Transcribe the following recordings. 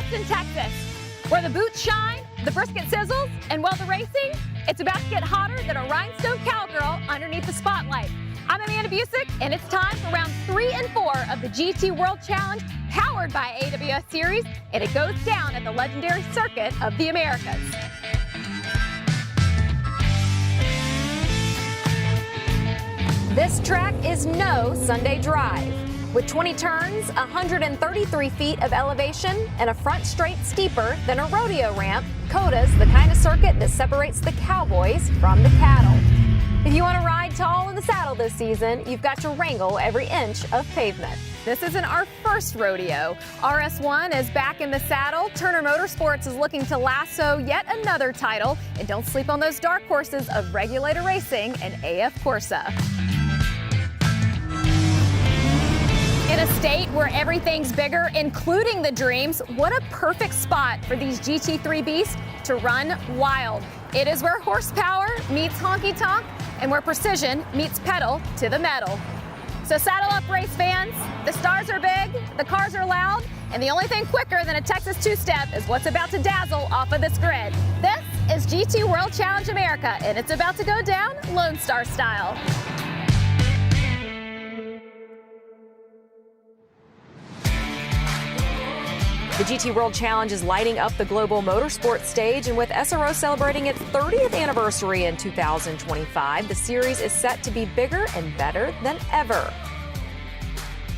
Austin, Texas, where the boots shine, the brisket sizzles, and while the racing, it's about to get hotter than a rhinestone cowgirl underneath the spotlight. I'm Amanda Busick, and it's time for rounds 3 and 4 of the GT World Challenge, powered by AWS Series, and it goes down at the legendary Circuit of the Americas. This track is no Sunday drive. With 20 turns, 133 feet of elevation, and a front straight steeper than a rodeo ramp, COTA's the kind of circuit that separates the cowboys from the cattle. If you want to ride tall in the saddle this season, you've got to wrangle every inch of pavement. This isn't our first rodeo. RS1 is back in the saddle. Turner Motorsports is looking to lasso yet another title. And don't sleep on those dark horses of Regulator Racing and AF Corsa. In a state where everything's bigger, including the dreams, what a perfect spot for these GT3 beasts to run wild. It is where horsepower meets honky-tonk and where precision meets pedal to the metal. So saddle up, race fans. The stars are big, the cars are loud, and the only thing quicker than a Texas two-step is what's about to dazzle off of this grid. This is GT World Challenge America, and it's about to go down Lone Star style. The GT World Challenge is lighting up the global motorsports stage, and with SRO celebrating its 30th anniversary in 2025, the series is set to be bigger and better than ever.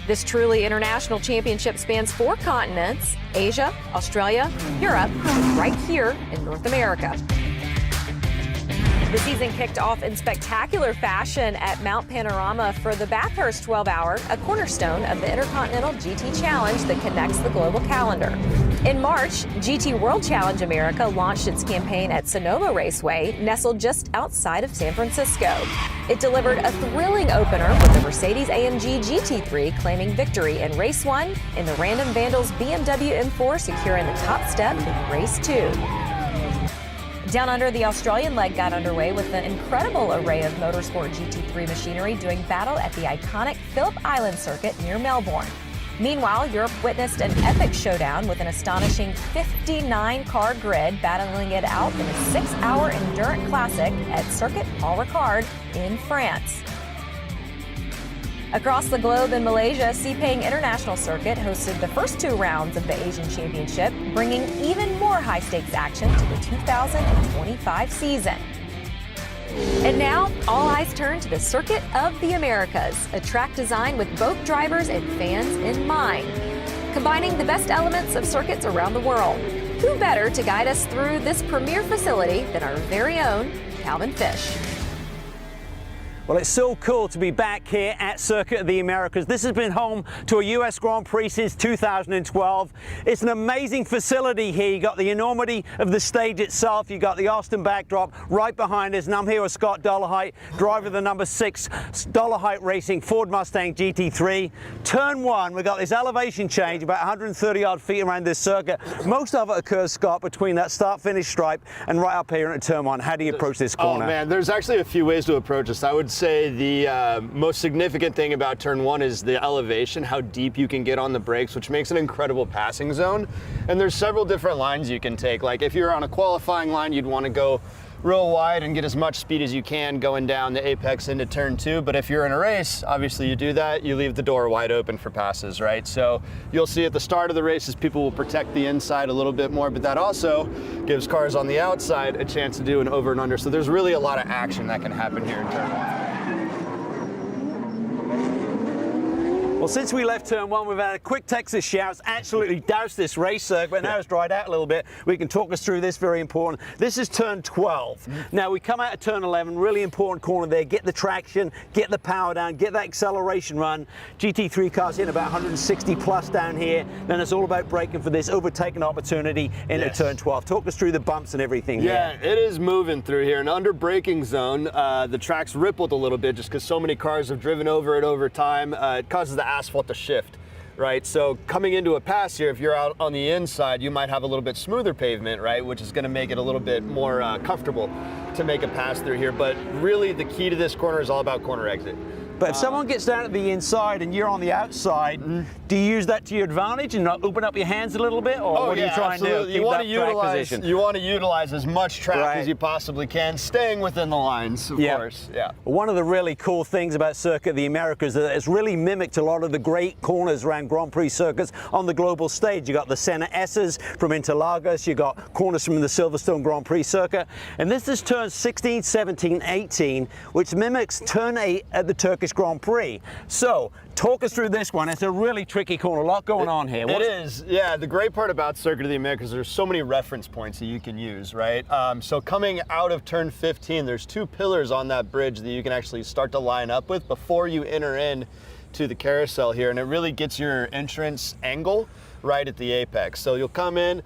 This truly international championship spans 4 continents: Asia, Australia, Europe, and right here in North America. The season kicked off in spectacular fashion at Mount Panorama for the Bathurst 12-hour, a cornerstone of the Intercontinental GT Challenge that connects the global calendar. In March, GT World Challenge America launched its campaign at Sonoma Raceway, nestled just outside of San Francisco. It delivered a thrilling opener with the Mercedes-AMG GT3 claiming victory in Race 1 and the Random Vandals BMW M4 securing the top step in Race 2. Down under, the Australian leg got underway with an incredible array of motorsport GT3 machinery doing battle at the iconic Phillip Island circuit near Melbourne. Meanwhile, Europe witnessed an epic showdown with an astonishing 59-car grid battling it out in a 6-hour endurance classic at Circuit Paul Ricard in France. Across the globe in Malaysia, Sepang International Circuit hosted the first 2 rounds of the Asian Championship, bringing even more high-stakes action to the 2025 season. And now, all eyes turn to the Circuit of the Americas, a track designed with both drivers and fans in mind, combining the best elements of circuits around the world. Who better to guide us through this premier facility than our very own Calvin Fish? Well, it's so cool to be back here at Circuit of the Americas. This has been home to a US Grand Prix since 2012. It's an amazing facility here. You got the enormity of the stage itself. You got the Austin backdrop right behind us. And I'm here with Scott Dollarhite, driver of the number 6 Dollarhite Racing Ford Mustang GT3. Turn 1, we got this elevation change about 130 odd feet around this circuit. Most of it occurs, Scott, between that start-finish stripe and right up here at turn 1. How do you approach this corner? Oh man, there's actually a few ways to approach this. I would say the most significant thing about turn 1 is the elevation, how deep you can get on the brakes, which makes an incredible passing zone. And there's several different lines you can take. Like if you're on a qualifying line, you'd want to go real wide and get as much speed as you can going down the apex into turn 2. But if you're in a race, obviously you do that, you leave the door wide open for passes, right? So you'll see at the start of the races, people will protect the inside a little bit more, but that also gives cars on the outside a chance to do an over and under. So there's really a lot of action that can happen here in turn 1. Well, since we left turn 1, we've had a quick Texas shower. It's absolutely doused this race circuit. Now it's dried out a little bit. We can talk us through this, very important. This is turn 12. Now we come out of turn 11, really important corner there. Get the traction, get the power down, get that acceleration run. GT3 cars in about 160 plus down here. Then it's all about braking for this overtaking opportunity into turn 12. Talk us through the bumps and everything here. Yeah, it is moving through here. And under braking zone, the track's rippled a little bit just because so many cars have driven over it over time. It causes the asphalt to shift, right? So coming into a pass here, if you're out on the inside, you might have a little bit smoother pavement, right? Which is going to make it a little bit more comfortable to make a pass through here. But really the key to this corner is all about corner exit. But if someone gets down at the inside and you're on the outside, do you use that to your advantage and not open up your hands a little bit, or what do you try and do? You want to utilize as much track as you possibly can, staying within the lines, of course. Yeah. One of the really cool things about Circuit of the Americas is that it's really mimicked a lot of the great corners around Grand Prix circuits on the global stage. You got the center S's from Interlagos, you got corners from the Silverstone Grand Prix circuit, and this is turns 16, 17, 18, which mimics turn 8 at the Turkish Grand Prix. So, talk us through this one. It's a really tricky corner, a lot going on here. It is, yeah. The great part about Circuit of the Americas, there's so many reference points that you can use, right? So coming out of turn 15, there's 2 pillars on that bridge that you can actually start to line up with before you enter in to the carousel here, and it really gets your entrance angle right at the apex. So you'll come in,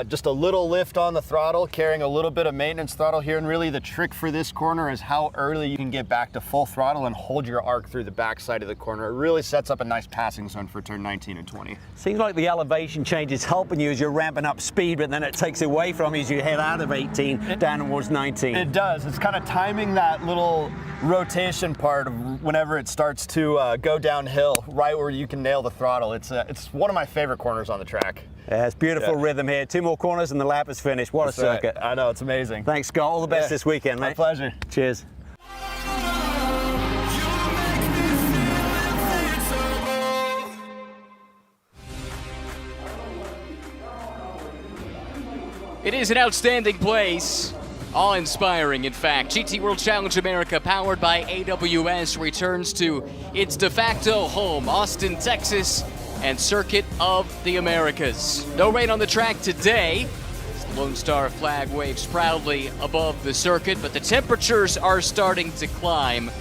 just a little lift on the throttle, carrying a little bit of maintenance throttle here, and really the trick for this corner is how early you can get back to full throttle and hold your arc through the back side of the corner. It really sets up a nice passing zone for turn 19 and 20. Seems like the elevation change is helping you as you're ramping up speed, but then it takes away from you as you head out of 18 down towards 19. It does. It's kind of timing that little rotation part of whenever it starts to go downhill, right where you can nail the throttle. It's one of my favorite corners on the track. Yeah, it's beautiful rhythm here. 2 more corners and the lap is finished. What a circuit. Right. I know, it's amazing. Thanks, Scott. All the best this weekend, mate. My pleasure. Cheers. It is an outstanding place. Awe-inspiring, in fact. GT World Challenge America, powered by AWS, returns to its de facto home, Austin, Texas, and Circuit of the Americas. No rain on the track today. The Lone Star flag waves proudly above the circuit, but the temperatures are starting to climb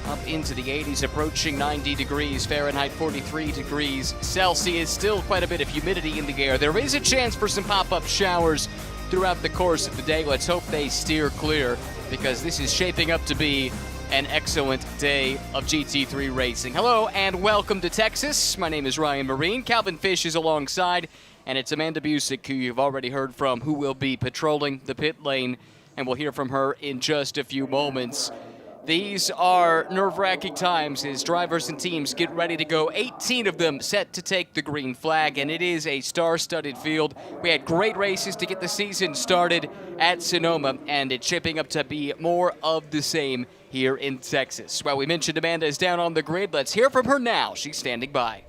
up into the 80s, approaching 90 degrees Fahrenheit, 43 degrees Celsius. Still quite a bit of humidity in the air. There is a chance for some pop-up showers throughout the course of the day. Let's hope they steer clear, because this is shaping up to be an excellent day of GT3 racing. Hello and welcome to Texas. My name is Ryan Marine. Calvin Fish is alongside, and it's Amanda Busick, who you've already heard from, who will be patrolling the pit lane, and we'll hear from her in just a few moments. These are nerve-wracking times as drivers and teams get ready to go. 18 of them set to take the green flag, and it is a star-studded field. We had great races to get the season started at Sonoma, and it's shaping up to be more of the same here in Texas. Well, we mentioned Amanda is down on the grid. Let's hear from her now. She's standing by.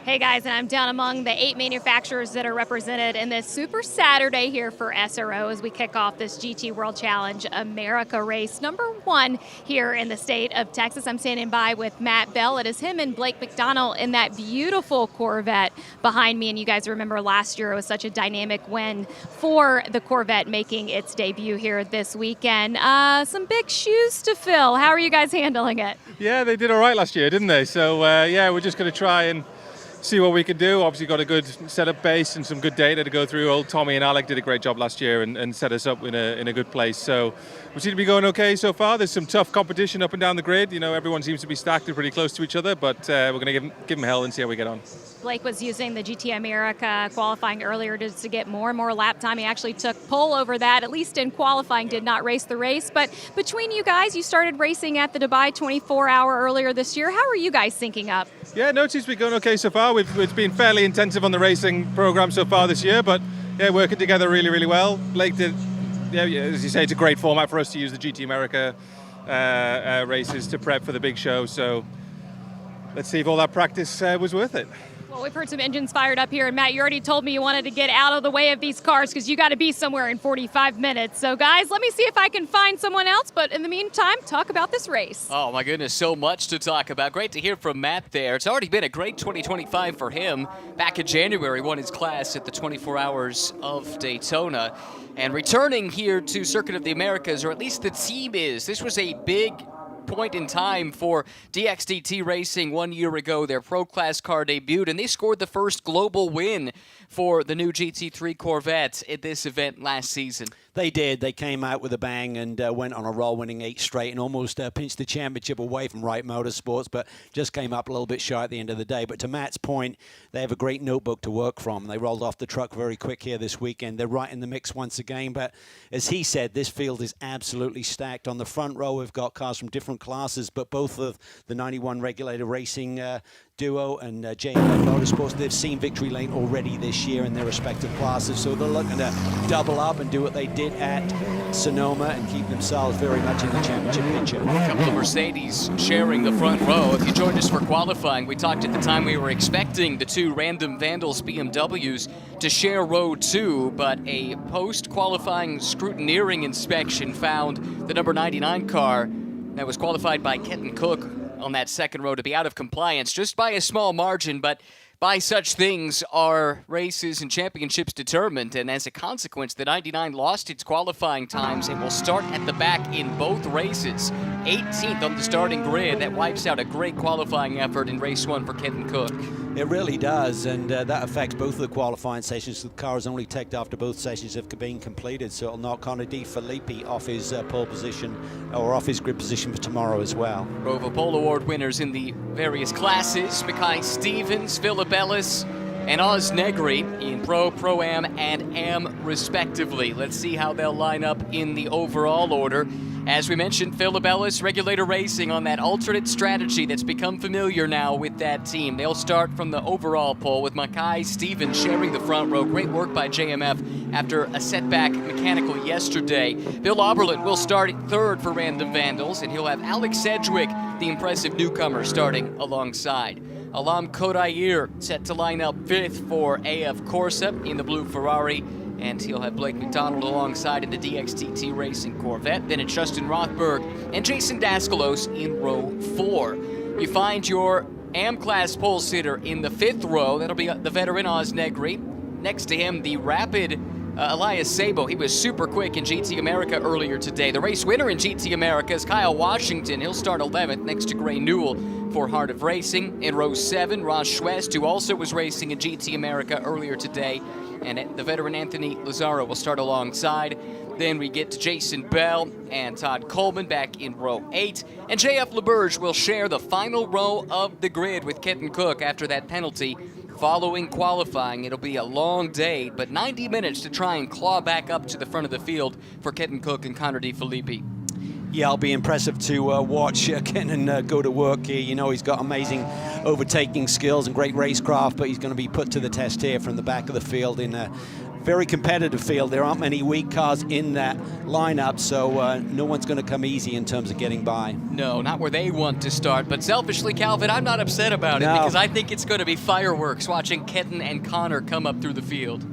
Hey guys, and I'm down among the 8 manufacturers that are represented in this Super Saturday here for SRO as we kick off this GT World Challenge America race number 1 here in the state of Texas. I'm standing by with Matt Bell. It is him and Blake McDonald in that beautiful Corvette behind me, and you guys remember last year it was such a dynamic win for the Corvette making its debut here this weekend. Some big shoes to fill. How are you guys handling it? Yeah, they did all right last year, didn't they? So yeah, we're just going to try and see what we can do. Obviously got a good setup base and some good data to go through. Old Tommy and Alec did a great job last year and set us up in a good place. So we seem to be going okay so far. There's some tough competition up and down the grid. You know, everyone seems to be stacked pretty close to each other, but we're going to give them hell and see how we get on. Blake was using the GT America qualifying earlier just to get more and more lap time. He actually took pole over that, at least in qualifying, did not race the race. But between you guys, you started racing at the Dubai 24-hour earlier this year. How are you guys syncing up? Yeah, no, it seems to be going okay so far. We've been fairly intensive on the racing program so far this year, but yeah, working together really, really well. Blake did, yeah, as you say, it's a great format for us to use the GT America races to prep for the big show. So let's see if all that practice was worth it. Well, we've heard some engines fired up here, and Matt, you already told me you wanted to get out of the way of these cars because you got to be somewhere in 45 minutes. So, guys, let me see if I can find someone else, but in the meantime, talk about this race. Oh, my goodness, so much to talk about. Great to hear from Matt there. It's already been a great 2025 for him. Back in January, won his class at the 24 Hours of Daytona. And returning here to Circuit of the Americas, or at least the team is. This was a big point in time for DXDT Racing 1 year ago. Their Pro Class car debuted, and they scored the first global win for the new GT3 Corvette at this event last season. They did. They came out with a bang and went on a roll, winning 8 straight and almost pinched the championship away from Wright Motorsports, but just came up a little bit shy at the end of the day. But to Matt's point, they have a great notebook to work from. They rolled off the truck very quick here this weekend. They're right in the mix once again. But as he said, this field is absolutely stacked. On the front row, we've got cars from different classes, but both of the 91 Regulator Racing duo and JMF Motorsports, they've seen victory lane already this year in their respective classes, so they're looking to double up and do what they did at Sonoma and keep themselves very much in the championship picture. A couple of Mercedes sharing the front row. If you joined us for qualifying, we talked at the time we were expecting the 2 Random Vandals BMWs to share row 2, but a post-qualifying scrutineering inspection found the number 99 car that was qualified by Kenton Cook on that second row to be out of compliance just by a small margin, but by such things are races and championships determined, and as a consequence, the 99 lost its qualifying times and will start at the back in both races. 18th on the starting grid. That wipes out a great qualifying effort in race 1 for Kenton Cook. It really does, and that affects both of the qualifying sessions. The car is only teched after both sessions have been completed, so it'll knock Connor De Filippi off his pole position, or off his grid position for tomorrow as well. Rover Pole Award winners in the various classes: Mackay Stevens, Philip Ellis, and Oz Negri in Pro, Pro-Am, and Am respectively. Let's see how they'll line up in the overall order. As we mentioned, Philip Ellis, Regulator Racing, on that alternate strategy that's become familiar now with that team. They'll start from the overall pole with Mackay Stevens sharing the front row. Great work by JMF after a setback mechanical yesterday. Bill Oberlin will start at 3rd for Random Vandals, and he'll have Alex Sedgwick, the impressive newcomer, starting alongside. Alam Kodair set to line up 5th for AF Corsa in the blue Ferrari, and he'll have Blake McDonald alongside in the DXTT Racing Corvette. Then it's Justin Rothberg and Jason Daskalos in row 4. You find your AM-class pole sitter in the 5th row. That'll be the veteran Oz Negri. Next to him, the rapid Elias Sabo. He was super quick in GT America earlier today. The race winner in GT America is Kyle Washington. He'll start 11th next to Gray Newell for Heart of Racing. In row 7, Ross Schwest, who also was racing in GT America earlier today. And the veteran Anthony Lazaro will start alongside. Then we get to Jason Bell and Todd Coleman back in row 8. And JF LeBurge will share the final row of the grid with Kenton Cook after that penalty. Following qualifying, it'll be a long day, but 90 minutes to try and claw back up to the front of the field for Kenton Cook and Connor De Filippi. Yeah, it'll be impressive to watch Kenton go to work here. You know, he's got amazing overtaking skills and great racecraft, but he's going to be put to the test here from the back of the field in a very competitive field. There aren't many weak cars in that lineup, so no one's going to come easy in terms of getting by. No, not where they want to start, but selfishly, Calvin, I'm not upset about it because I think it's going to be fireworks watching Kenton and Connor come up through the field.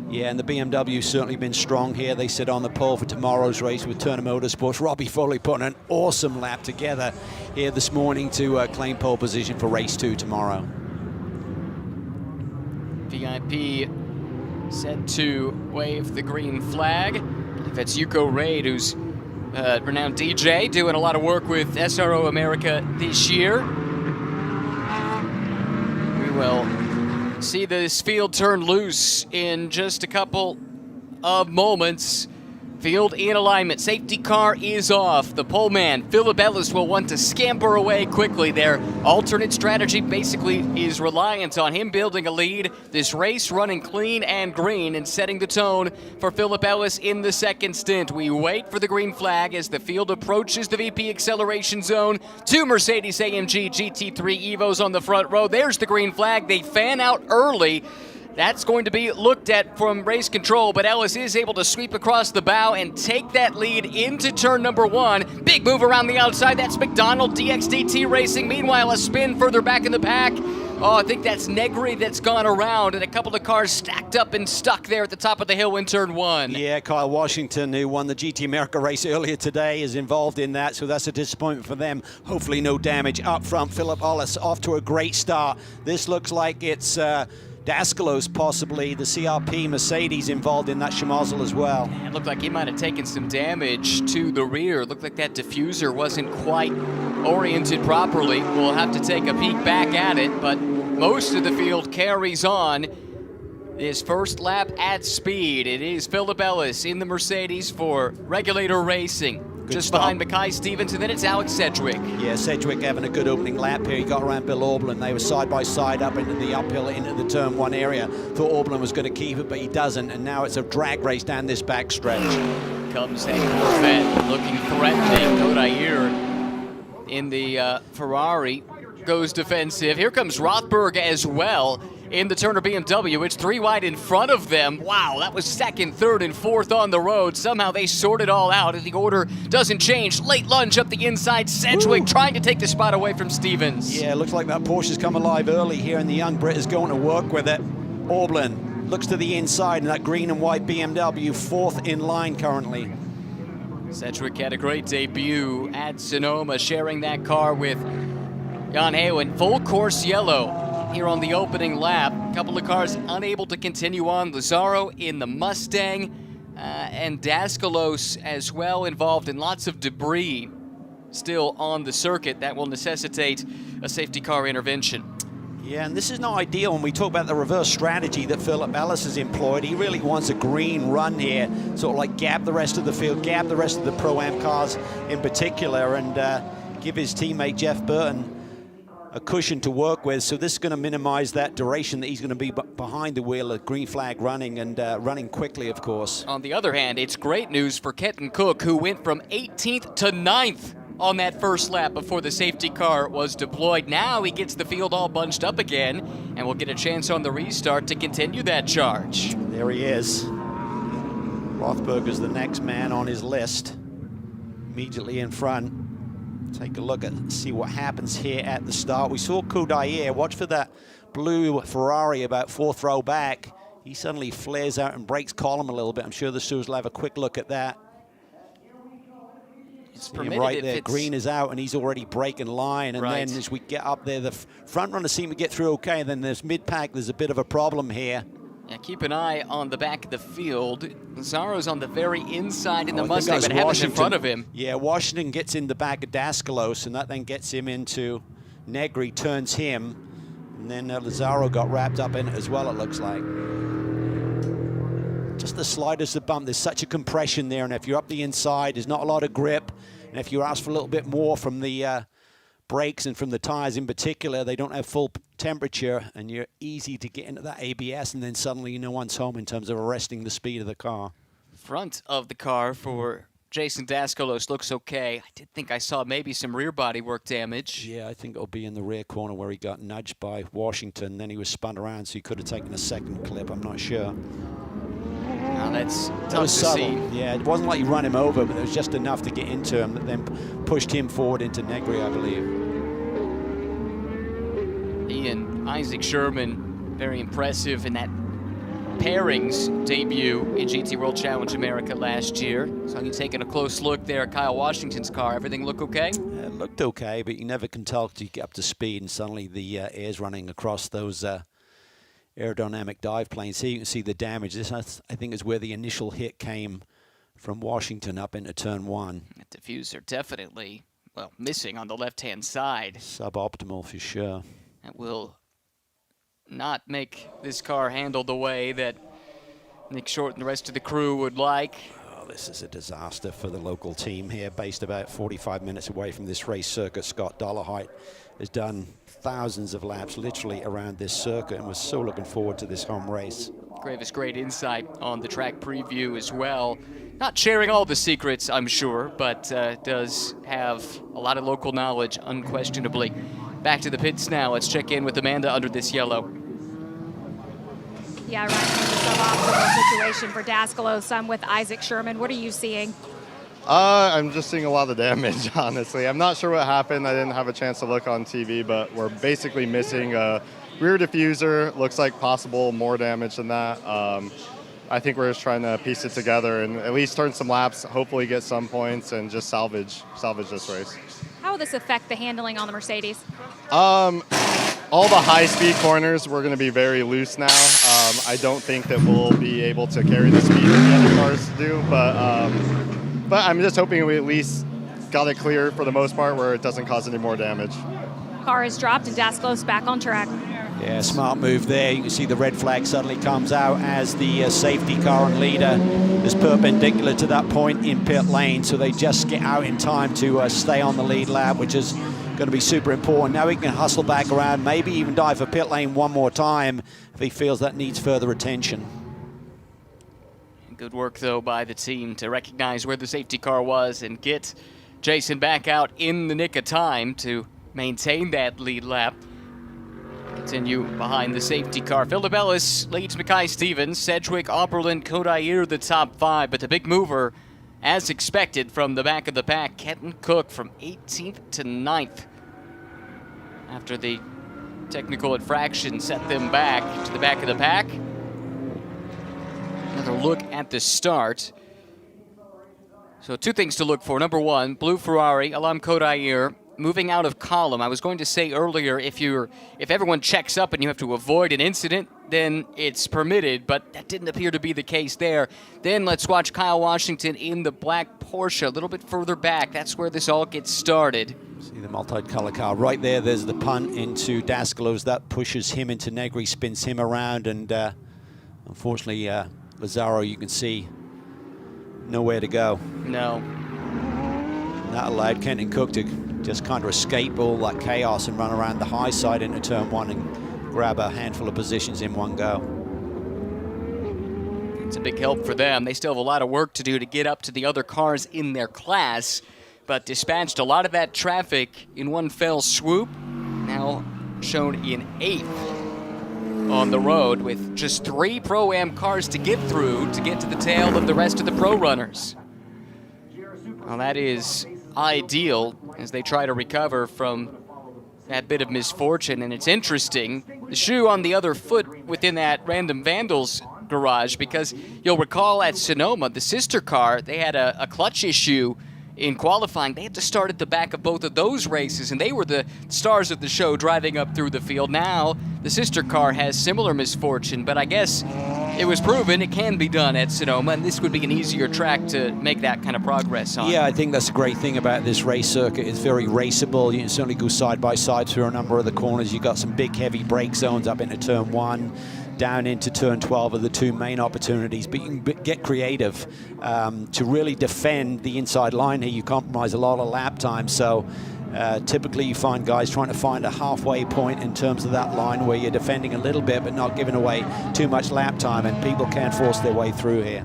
Yeah, and the BMW's certainly been strong here. They sit on the pole for tomorrow's race with Turner Motorsports. Robbie Foley putting an awesome lap together here this morning to claim pole position for race 2 tomorrow. VIP set to wave the green flag. If it's Yuko Raid, who's renowned DJ, doing a lot of work with SRO America this year. We will see this field turn loose in just a couple of moments. Field in alignment. Safety car is off. The pole man, Philip Ellis, will want to scamper away quickly. Their alternate strategy basically is reliant on him building a lead. This race running clean and green and setting the tone for Philip Ellis in the second stint. We wait for the green flag as the field approaches the VP acceleration zone. 2 Mercedes-AMG GT3 Evos on the front row. There's the green flag. They fan out early. That's going to be looked at from race control, but Ellis is able to sweep across the bow and take that lead into turn number 1. Big move around the outside. That's McDonald, DXDT Racing. Meanwhile, a spin further back in the pack. Oh, I think that's Negri that's gone around, and a couple of cars stacked up and stuck there at the top of the hill in turn 1. Yeah, Kyle Washington, who won the GT America race earlier today, is involved in that, so that's a disappointment for them. Hopefully no damage up front. Philip Ellis off to a great start. This looks like it's Daskalos, possibly the CRP Mercedes, involved in that schmozzle as well. It looked like he might have taken some damage to the rear. Looked like that diffuser wasn't quite oriented properly. We'll have to take a peek back at it, but most of the field carries on. His first lap at speed. It is Philip Ellis in the Mercedes for Regulator Racing. Just behind Mackay Stevens, and then it's Alex Sedgwick. Yeah, Sedgwick having a good opening lap here. He got around Bill Auberlen. They were side by side up into the uphill, into the turn 1 area. Thought Auberlen was going to keep it, but he doesn't. And now it's a drag race down this back stretch. Comes Henry Corvette, looking threatening. Kodair in the Ferrari goes defensive. Here comes Rothberg as well. In the Turner BMW, it's 3 wide in front of them. Wow, that was second, third, and fourth on the road. Somehow they sort it all out, and the order doesn't change. Late lunge up the inside. Sedgwick trying to take the spot away from Stevens. Yeah, looks like that Porsche's come alive early here, and the young Brit is going to work with it. Auberlen looks to the inside, and that green and white BMW, 4th in line currently. Sedgwick had a great debut at Sonoma, sharing that car with Jan Hewen. Full course yellow here on the opening lap. A couple of cars unable to continue on. Lazzaro in the Mustang and Daskalos as well, involved in lots of debris still on the circuit that will necessitate a safety car intervention. Yeah, and this is not ideal when we talk about the reverse strategy that Philip Ellis has employed. He really wants a green run here, sort of like gap the rest of the field, gap the rest of the Pro-Am cars in particular, and give his teammate Jeff Burton a cushion to work with. So this is going to minimize that duration that he's going to be behind the wheel, a green flag running, and running quickly, of course. On the other hand, it's great news for Kenton Cook, who went from 18th to 9th on that first lap before the safety car was deployed. Now he gets the field all bunched up again and will get a chance on the restart to continue that charge. There he is. Rothberg is the next man on his list, immediately in front. Take a look at, see what happens here at the start. We saw Kodair, watch for that blue Ferrari about 4th row back. He suddenly flares out and breaks column a little bit. I'm sure the stewards will have a quick look at that. It's permitted right there, green is out, and he's already breaking line. And right. Then as we get up there, the front runners seem to get through okay. And then there's mid-pack, there's a bit of a problem here. Yeah, keep an eye on the back of the field. Lazzaro's on the very inside in the Mustang, but Heaven's in front of him. Yeah, Washington gets in the back of Daskalos, and that then gets him into Negri, turns him, and then Lazzaro got wrapped up in it as well, it looks like. Just the slightest of bump. There's such a compression there, and if you're up the inside, there's not a lot of grip, and if you ask for a little bit more from the brakes and from the tires in particular, they don't have full temperature, and you're easy to get into that ABS, and then suddenly no one's home in terms of arresting the speed of the car. Front of the car for Jason Daskalos looks okay. I did think I saw maybe some rear body work damage. Yeah, I think it'll be in the rear corner where he got nudged by Washington, then he was spun around, so he could have taken a second clip. I'm not sure. Now that's tough to see. Yeah, it wasn't like you run him over, but it was just enough to get into him that then pushed him forward into Negri, I believe. Ian Isaac Sherman, very impressive in that pairings debut in GT World Challenge America last year. So you're taking a close look there at Kyle Washington's car. Everything look okay? It looked okay, but you never can tell till you get up to speed, and suddenly the air's running across those aerodynamic dive planes. Here you can see the damage. This, I think, is where the initial hit came from Washington up into turn 1. That diffuser definitely, well, missing on the left-hand side. Suboptimal for sure. That will not make this car handle the way that Nick Short and the rest of the crew would like. Oh, this is a disaster for the local team here, based about 45 minutes away from this race circuit. Scott Dollarhite has done thousands of laps literally around this circuit, and was so looking forward to this home race. Gravis, great insight on the track preview as well. Not sharing all the secrets, I'm sure, but does have a lot of local knowledge, unquestionably. Back to the pits now. Let's check in with Amanda under this yellow. Yeah, right. Suboptimal situation for Daskalos. I'm with Isaac Sherman. What are you seeing? I'm just seeing a lot of damage, honestly. I'm not sure what happened. I didn't have a chance to look on TV, but we're basically missing a rear diffuser. Looks like possible more damage than that. I think we're just trying to piece it together and at least turn some laps, hopefully get some points, and just salvage this race. How will this affect the handling on the Mercedes? All the high-speed corners, we're going to be very loose now. I don't think that we'll be able to carry the speed that the other cars do, but I'm just hoping we at least got it clear for the most part where it doesn't cause any more damage. Car is dropped and Daskalos back on track. Yeah, smart move there. You can see the red flag suddenly comes out as the safety car and leader is perpendicular to that point in pit lane, so they just get out in time to stay on the lead lap, which is going to be super important. Now he can hustle back around, maybe even dive for pit lane one more time if he feels that needs further attention. Good work, though, by the team to recognize where the safety car was and get Jason back out in the nick of time to maintain that lead lap. Continue behind the safety car. Philip Ellis leads Mackay Stevens, Sedgwick, Oberlin, Kodair the top 5, but the big mover, as expected from the back of the pack, Kenton Cook from 18th to 9th. After the technical infraction set them back to the back of the pack. Another look at the start. So 2 things to look for. Number 1, blue Ferrari, Alam Kodair, moving out of column. I was going to say earlier, if everyone checks up and you have to avoid an incident, then it's permitted, but that didn't appear to be the case there. Then let's watch Kyle Washington in the black Porsche a little bit further back. That's where this all gets started. See the multi-color car right there. There's the punt into Daskalos. That pushes him into Negri, spins him around, and unfortunately, Lazaro, you can see, nowhere to go. No. That allowed Kenton Cook to just kind of escape all that chaos and run around the high side into turn 1 and grab a handful of positions in one go. It's a big help for them. They still have a lot of work to do to get up to the other cars in their class, but dispatched a lot of that traffic in one fell swoop. Now shown in 8th on the road with just 3 Pro-Am cars to get through to get to the tail of the rest of the pro runners. Well, that is ideal as they try to recover from that bit of misfortune. And it's interesting, the shoe on the other foot within that Random Vandals garage, because you'll recall at Sonoma, the sister car, they had a clutch issue in qualifying. They had to start at the back of both of those races, and they were the stars of the show driving up through the field. Now the sister car has similar misfortune, but I guess it was proven it can be done at Sonoma, and this would be an easier track to make that kind of progress on. Yeah, I think that's a great thing about this race circuit. It's very raceable. You can certainly go side by side through a number of the corners. You've got some big heavy brake zones up into turn 1, down into turn 12 are the 2 main opportunities, but you can get creative to really defend the inside line here. You compromise a lot of lap time, so typically you find guys trying to find a halfway point in terms of that line where you're defending a little bit but not giving away too much lap time, and people can't force their way through here.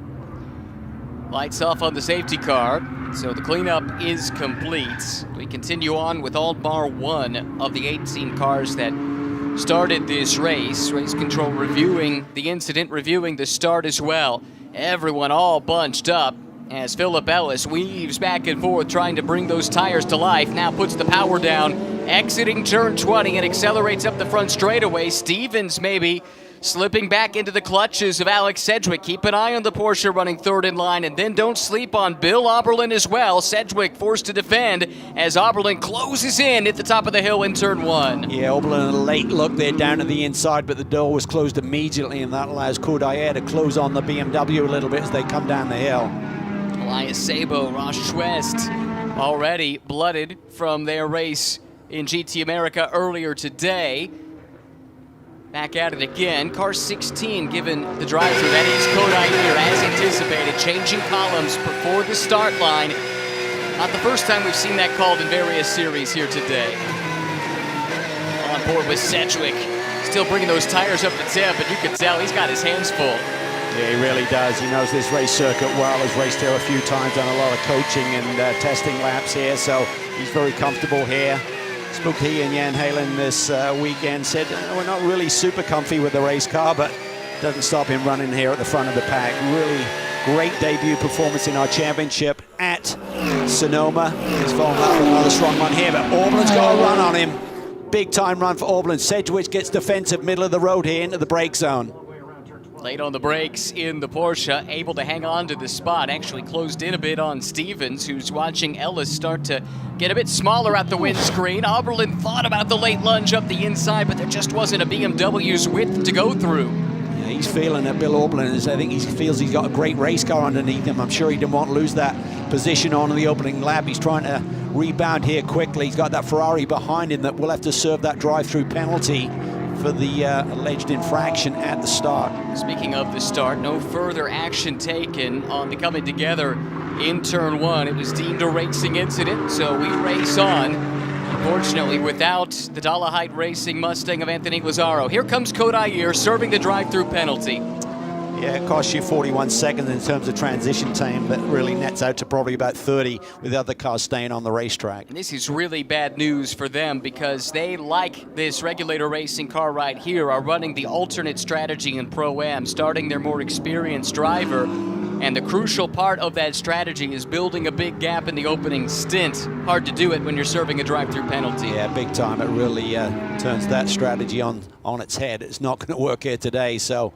Lights off on the safety car, so the cleanup is complete. We continue on with all bar 1 of the 18 cars that started this race. Race control reviewing the incident, reviewing the start as well. Everyone all bunched up as Philip Ellis weaves back and forth trying to bring those tires to life. Now puts the power down, exiting turn 20 and accelerates up the front straightaway. Stevens maybe slipping back into the clutches of Alex Sedgwick. Keep an eye on the Porsche running 3rd in line, and then don't sleep on Bill Oberlin as well. Sedgwick forced to defend as Oberlin closes in at the top of the hill in turn 1. Yeah, Oberlin a late look there down to the inside, but the door was closed immediately, and that allows Kodair to close on the BMW a little bit as they come down the hill. Elias Sabo, Roche West, already blooded from their race in GT America earlier today. Back at it again. Car 16 given the drive-through. That is Kodair, as anticipated, changing columns before the start line. Not the first time we've seen that called in various series here today. On board with Sedgwick, still bringing those tires up to tip, but you can tell he's got his hands full. Yeah, he really does. He knows this race circuit well. Has raced here a few times, done a lot of coaching and testing laps here, so he's very comfortable here. Spoke to he and Jan Halen this weekend, said we're not really super comfy with the race car, but doesn't stop him running here at the front of the pack. Really great debut performance in our championship at Sonoma. He's following up with another strong one here, but Oberlin's got a run on him. Big time run for Oberlin. Sedgwick gets defensive, middle of the road here into the brake zone. Late on the brakes in the Porsche, able to hang on to the spot. Actually closed in a bit on Stevens, who's watching Ellis start to get a bit smaller at the windscreen. Oberlin thought about the late lunge up the inside, but there just wasn't a BMW's width to go through. Yeah, he's feeling it, Bill Oberlin. I think he feels he's got a great race car underneath him. I'm sure he didn't want to lose that position on the opening lap. He's trying to rebound here quickly. He's got that Ferrari behind him that will have to serve that drive-through penalty for the alleged infraction at the start. Speaking of the start, no further action taken on the coming together in turn one. It was deemed a racing incident, so we race on. Unfortunately, without the Dollarhide Racing Mustang of Anthony Lazzaro. Here comes Kodair serving the drive-through penalty. Yeah, it costs you 41 seconds in terms of transition time, but really nets out to probably about 30 with the other cars staying on the racetrack. And this is really bad news for them because they, like this regulator racing car right here, are running the alternate strategy in Pro-Am, starting their more experienced driver. And the crucial part of that strategy is building a big gap in the opening stint. Hard to do it when you're serving a drive-through penalty. Yeah, big time. It really turns that strategy on its head. It's not going to work here today, so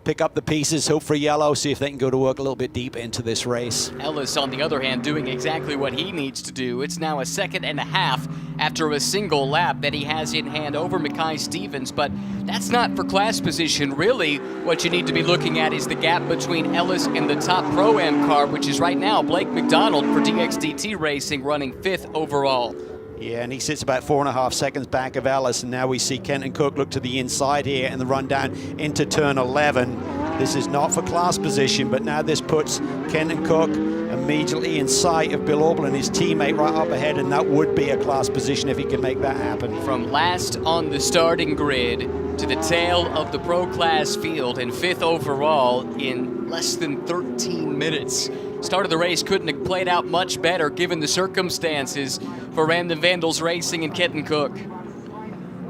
pick up the pieces, hope for yellow, see if they can go to work a little bit deeper into this race. Ellis, on the other hand, doing exactly what he needs to do. It's now a second and a half after a single lap that he has in hand over Mackay Stevens, but that's not for class position. Really, what you need to be looking at is the gap between Ellis and the top Pro-Am car, which is right now Blake McDonald for DXDT Racing, running 5th overall. Yeah, and he sits about 4.5 seconds back of Ellis, and now we see Kenton Cook look to the inside here in the run down into turn 11. This is not for class position, but now this puts Kenton Cook immediately in sight of Bill Auberlen, his teammate, right up ahead, and that would be a class position if he can make that happen. From last on the starting grid to the tail of the pro class field and 5th overall in less than 13 minutes. Start of the race couldn't have played out much better given the circumstances for Random Vandals Racing and Kenton Cook.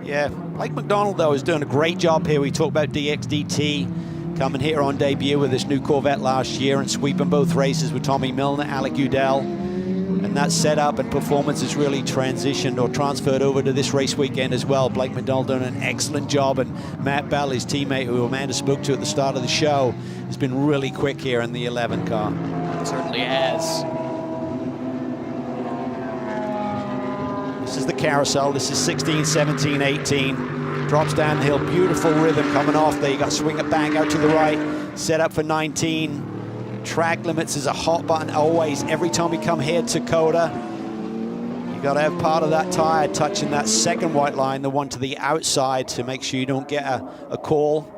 Yeah, Blake McDonald, though, is doing a great job here. We talked about DXDT coming here on debut with this new Corvette last year and sweeping both races with Tommy Milner, Alec Udell. And that setup and performance has really transitioned or transferred over to this race weekend as well. Blake McDonald doing an excellent job, and Matt Bell, his teammate, who Amanda spoke to at the start of the show, has been really quick here in the 11 car. Certainly has. This is the carousel. This is 16, 17, 18. Drops down the hill. Beautiful rhythm coming off there. You got to swing it back out to the right. Set up for 19. Track limits is a hot button always. Every time we come here to Coda, you got to have part of that tire touching that second white line, the one to the outside, to make sure you don't get a call.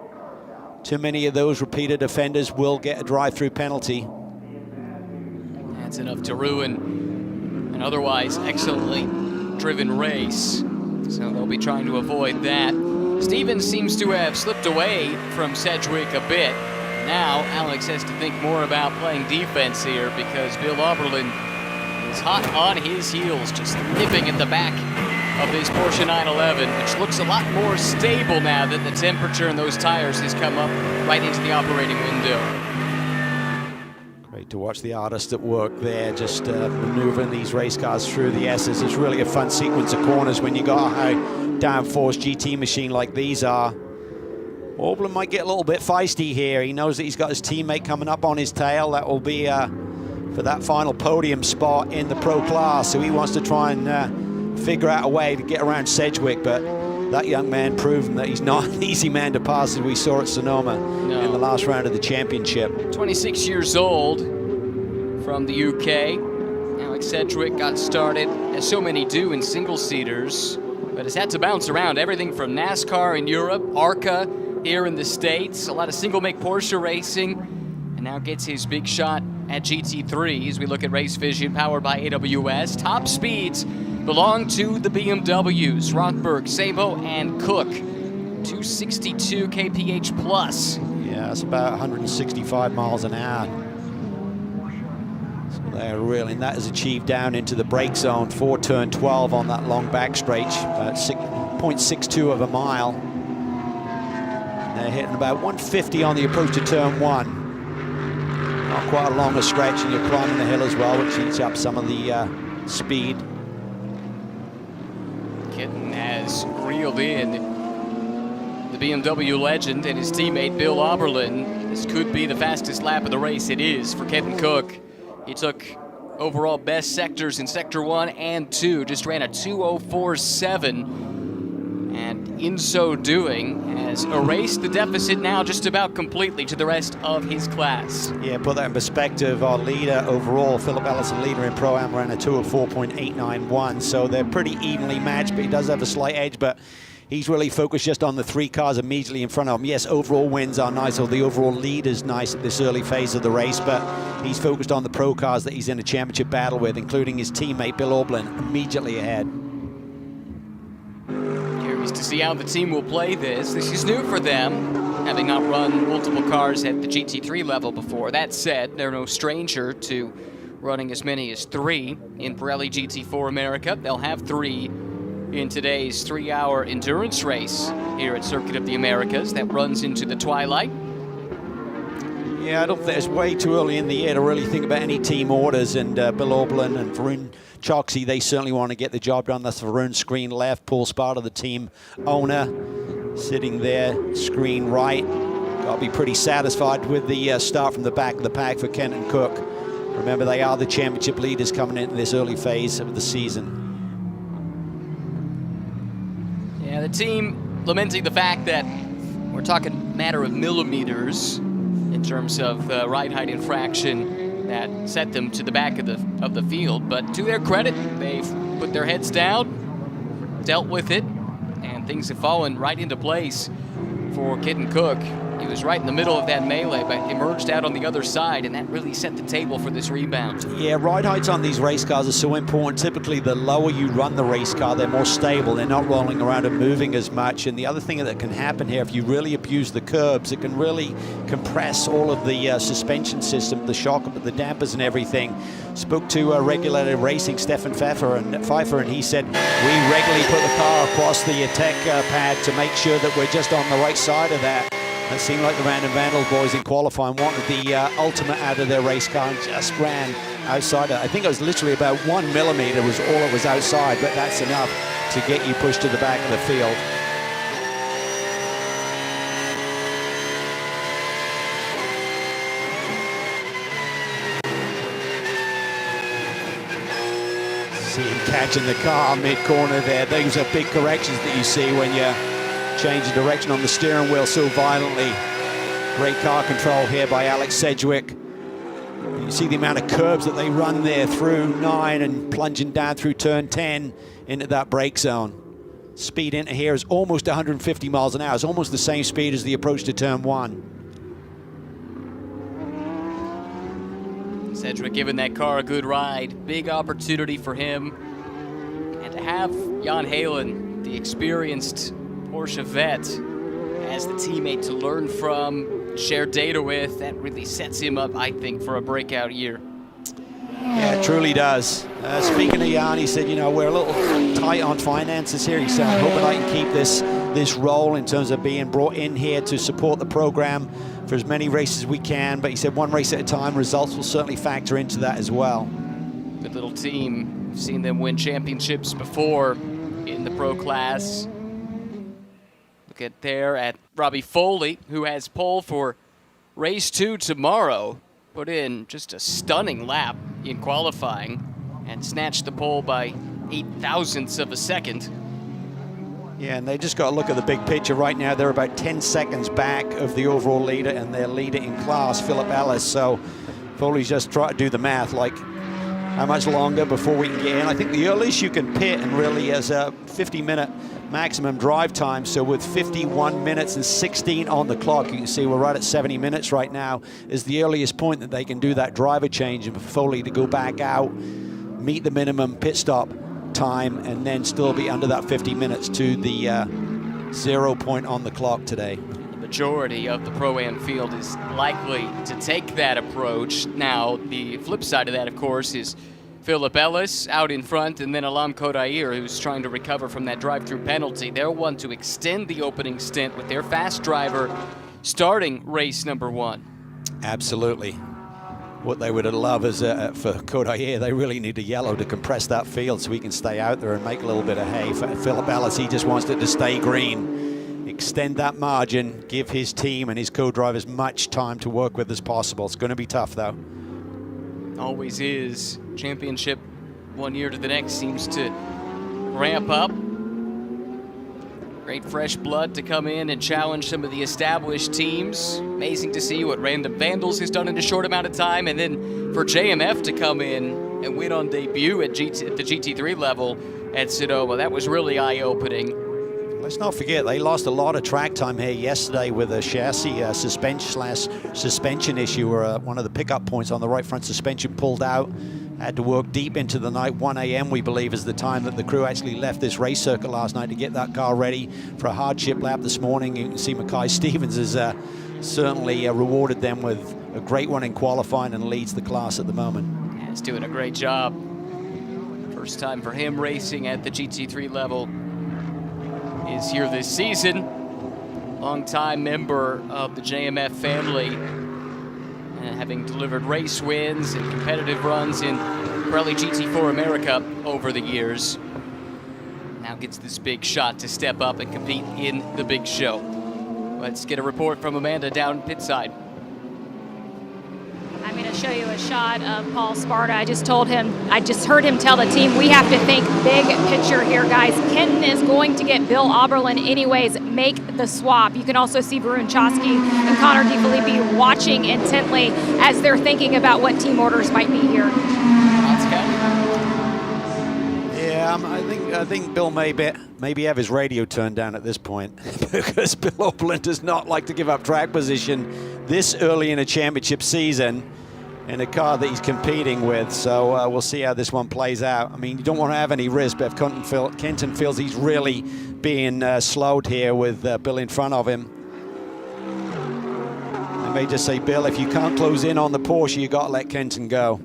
Too many of those repeated offenders will get a drive-through penalty. That's enough to ruin an otherwise excellently driven race. So they'll be trying to avoid that. Stevens seems to have slipped away from Sedgwick a bit. Now Alex has to think more about playing defense here because Bill Auberlen is hot on his heels, just nipping at the back of this Porsche 911, which looks a lot more stable now that the temperature in those tires has come up right into the operating window. Great to watch the artists at work there, just maneuvering these race cars through the S's. It's really a fun sequence of corners when you got a high downforce GT machine like these are. Auberlen might get a little bit feisty here. He knows that he's got his teammate coming up on his tail. That will be for that final podium spot in the pro class. So he wants to try and figure out a way to get around Sedgwick, but that young man proved that he's not an easy man to pass, as we saw at Sonoma in the last round of the championship. 26 years old from the UK. Alex Sedgwick got started, as so many do, in single-seaters, but has had to bounce around everything from NASCAR in Europe, ARCA here in the States, a lot of single-make Porsche racing, and now gets his big shot at GT3 as we look at Race Vision powered by AWS. Top speeds belong to the BMWs, Rothberg, Sabo, and Cook. 262 kph plus. Yeah, that's about 165 miles an hour. So they're reeling. That is achieved down into the brake zone for turn 12 on that long back straight, about 0.62 of a mile. They're hitting about 150 on the approach to turn 1. Not quite a longer stretch, and you're climbing the hill as well, which eats up some of the speed. Kitten has reeled in the BMW legend and his teammate Bill Auberlen. This could be the fastest lap of the race. It is for Kenton Cook. He took overall best sectors in Sector 1 and 2, just ran a 2:04.7. And in so doing, has erased the deficit now just about completely to the rest of his class. Yeah, put that in perspective. Our leader overall, Philip Ellison, leader in Pro-Am, ran a 2:04.891, so they're pretty evenly matched, but he does have a slight edge. But He's really focused just on the 3 cars immediately in front of him. Yes, overall wins are nice, or the overall lead is nice at this early phase of the race, but he's focused on the pro cars that he's in a championship battle with, including his teammate Bill Aublin immediately ahead. Curious to see how the team will play this. This is new for them, having not run multiple cars at the GT3 level before. That said, they're no stranger to running as many as 3 in Pirelli GT4 America. They'll have 3 in today's 3-hour endurance race here at Circuit of the Americas that runs into the twilight. Yeah, I don't think it's way too early in the year to really think about any team orders, and Bill Aublin and Varun Choksi, they certainly want to get the job done. That's Varun's screen left, Paul Sparta, the team owner, sitting there, screen right. Got to be pretty satisfied with the start from the back of the pack for Kent and Cook. Remember, they are the championship leaders coming into this early phase of the season. Yeah, the team lamenting the fact that we're talking matter of millimeters in terms of the ride height infraction that set them to the back of the field. But to their credit, they've put their heads down, dealt with it, and things have fallen right into place for Kitten Cook. He was right in the middle of that melee, but emerged out on the other side, and that really set the table for this rebound. Yeah, ride heights on these race cars are so important. Typically, the lower you run the race car, they're more stable. They're not rolling around and moving as much. And the other thing that can happen here, if you really abuse the curbs, it can really compress all of the suspension system, the shock, the dampers and everything. Spoke to regulator racing, Stefan Pfeiffer, and he said, we regularly put the car across the tech pad to make sure that we're just on the right side of that. It seemed like the Random Vandal boys in qualifying wanted the ultimate out of their race car and just ran outside it. I think it was literally about 1 millimeter was all it was outside, but that's enough to get you pushed to the back of the field. See him catching the car mid-corner there. Those are big corrections that you see when you change the direction on the steering wheel so violently. Great car control here by Alex Sedgwick. You see the amount of curbs that they run there through 9 and plunging down through turn 10 into that brake zone. Speed into here is almost 150 miles an hour. It's almost the same speed as the approach to turn 1. Sedgwick giving that car a good ride. Big opportunity for him. And to have Jan Halen, the experienced Porsche vet, as the teammate to learn from, share data with, that really sets him up, I think, for a breakout year. Yeah, it truly does. Speaking of Jan, he said, you know, we're a little tight on finances here. He said, I'm hoping I can keep this role in terms of being brought in here to support the program for as many races as we can. But he said 1 race at a time, results will certainly factor into that as well. Good little team. We've seen them win championships before in the pro class. Look at there at Robbie Foley, who has pole for race 2 tomorrow. Put in just a stunning lap in qualifying and snatched the pole by 8 thousandths of a second. Yeah, and they just got to look at the big picture right now. They're about 10 seconds back of the overall leader and their leader in class, Philip Ellis. So Foley's just trying to do the math, like how much longer before we can get in. I think the earliest you can pit and really is a 50-minute maximum drive time. So with 51 minutes and 16 on the clock, you can see we're right at 70 minutes right now, is the earliest point that they can do that driver change and for Foley to go back out, meet the minimum pit stop time, and then still be under that 50 minutes to the 0 point on the clock today. The majority of the Pro-Am field is likely to take that approach. Now, the flip side of that, of course, is Philip Ellis out in front, and then Alam Kodair, who's trying to recover from that drive-through penalty. They'll want to extend the opening stint with their fast driver starting race number 1. Absolutely. What they would love is for Kodair, they really need a yellow to compress that field so he can stay out there and make a little bit of hay. For Philip Ellis, he just wants it to stay green. Extend that margin, give his team and his co-drive as much time to work with as possible. It's going to be tough, though. Always is. Championship 1 year to the next seems to ramp up. Great fresh blood to come in and challenge some of the established teams. Amazing to see what Random Vandals has done in a short amount of time. And then for JMF to come in and win on debut at the GT3 level at Sonoma, that was really eye-opening. Let's not forget, they lost a lot of track time here yesterday with a chassis suspension issue, where one of the pickup points on the right front suspension pulled out. Had to work deep into the night. 1 a.m. we believe is the time that the crew actually left this race circuit last night to get that car ready for a hardship lap this morning. You can see Mackay Stevens has certainly rewarded them with a great one in qualifying and leads the class at the moment. Yeah, he's doing a great job. First time for him racing at the GT3 level is here this season. Longtime member of the JMF family, having delivered race wins and competitive runs in Pirelli GT4 America over the years. Now gets this big shot to step up and compete in the big show. Let's get a report from Amanda down pit side. I'm going to show you a shot of Paul Sparta. I just heard him tell the team, we have to think big picture here, guys. Kenton is going to get Bill Auberlen anyways. Make the swap. You can also see Varun Chosky and Connor DeFilippi watching intently as they're thinking about what team orders might be here. Yeah, I think Bill maybe have his radio turned down at this point because Bill Auberlen does not like to give up track position this early in a championship season in a car that he's competing with. So we'll see how this one plays out. I mean, you don't want to have any risk, but if Kenton feels he's really being slowed here with Bill in front of him, they may just say, Bill, if you can't close in on the Porsche, you got to let Kenton go.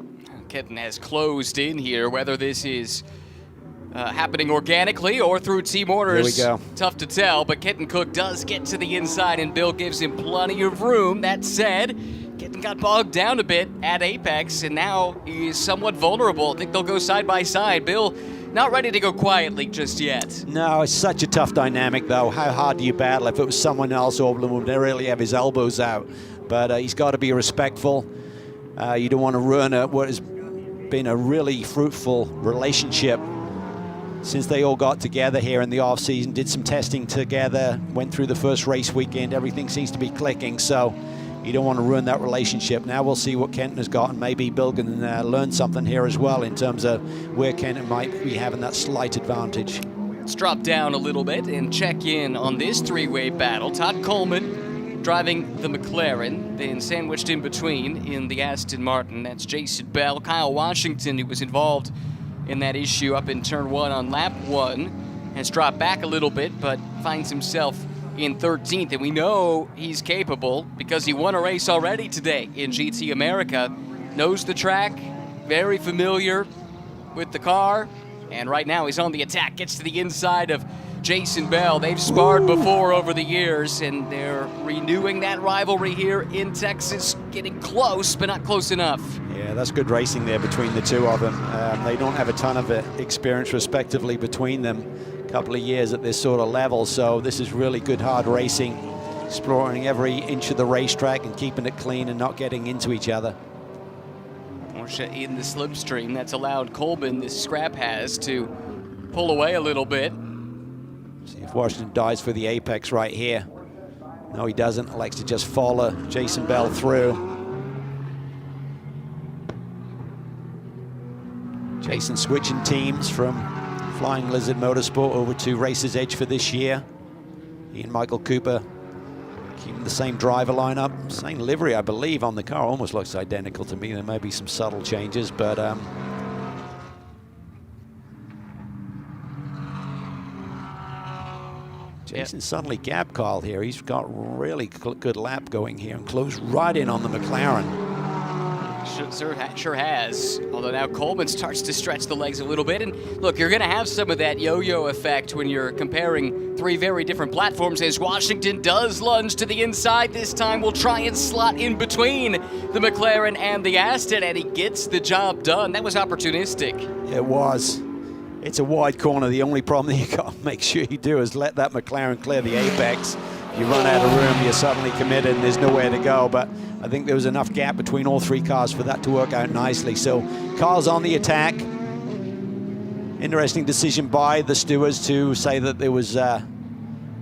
Kenton has closed in here, whether this is happening organically or through team orders. Here we go. Tough to tell, but Kenton Cook does get to the inside, and Bill gives him plenty of room. That said, Kenton got bogged down a bit at Apex, and now he's somewhat vulnerable. I think they'll go side by side. Bill not ready to go quietly just yet. No, it's such a tough dynamic, though. How hard do you battle? If it was someone else, Auberlen would really have his elbows out. But he's got to be respectful. You don't want to ruin what has been a really fruitful relationship since they all got together here in the off-season, did some testing together, went through the first race weekend. Everything seems to be clicking, so you don't want to ruin that relationship. Now we'll see what Kenton has got, and maybe Bill can learn something here as well in terms of where Kenton might be having that slight advantage. Let's drop down a little bit and check in on this three-way battle. Todd Coleman driving the McLaren, then sandwiched in between in the Aston Martin. That's Jason Bell. Kyle Washington, who was involved in that issue up in turn 1 on lap 1, has dropped back a little bit, but finds himself in 13th, and we know he's capable because he won a race already today in GT America. Knows the track, very familiar with the car, and right now he's on the attack. Gets to the inside of Jason Bell. They've sparred before over the years, and they're renewing that rivalry here in Texas, getting close, but not close enough. Yeah, that's good racing there between the two of them. They don't have a ton of experience respectively between them. A couple of years at this sort of level, so this is really good hard racing, exploring every inch of the racetrack and keeping it clean and not getting into each other. Porsche in the slipstream. That's allowed Coleman, this scrap has, to pull away a little bit. See if Washington dives for the apex right here. No, he doesn't. Likes to just follow Jason Bell through. Jason switching teams from Flying Lizard Motorsport over to Racers Edge for this year. He and Michael Cooper keeping the same driver lineup, same livery, I believe, on the car. Almost looks identical to me. There may be some subtle changes, but Jason suddenly gapped Kyle here. He's got really good lap going here and closed right in on the McLaren. Sure has, although now Coleman starts to stretch the legs a little bit. And look, you're going to have some of that yo-yo effect when you're comparing three very different platforms, as Washington does lunge to the inside. This time will try and slot in between the McLaren and the Aston, and he gets the job done. That was opportunistic. It was. It's a wide corner. The only problem that you got to make sure you do is let that McLaren clear the apex. You run out of room, you're suddenly committed, and there's nowhere to go. But I think there was enough gap between all three cars for that to work out nicely. So Carl's on the attack. Interesting decision by the stewards to say that there was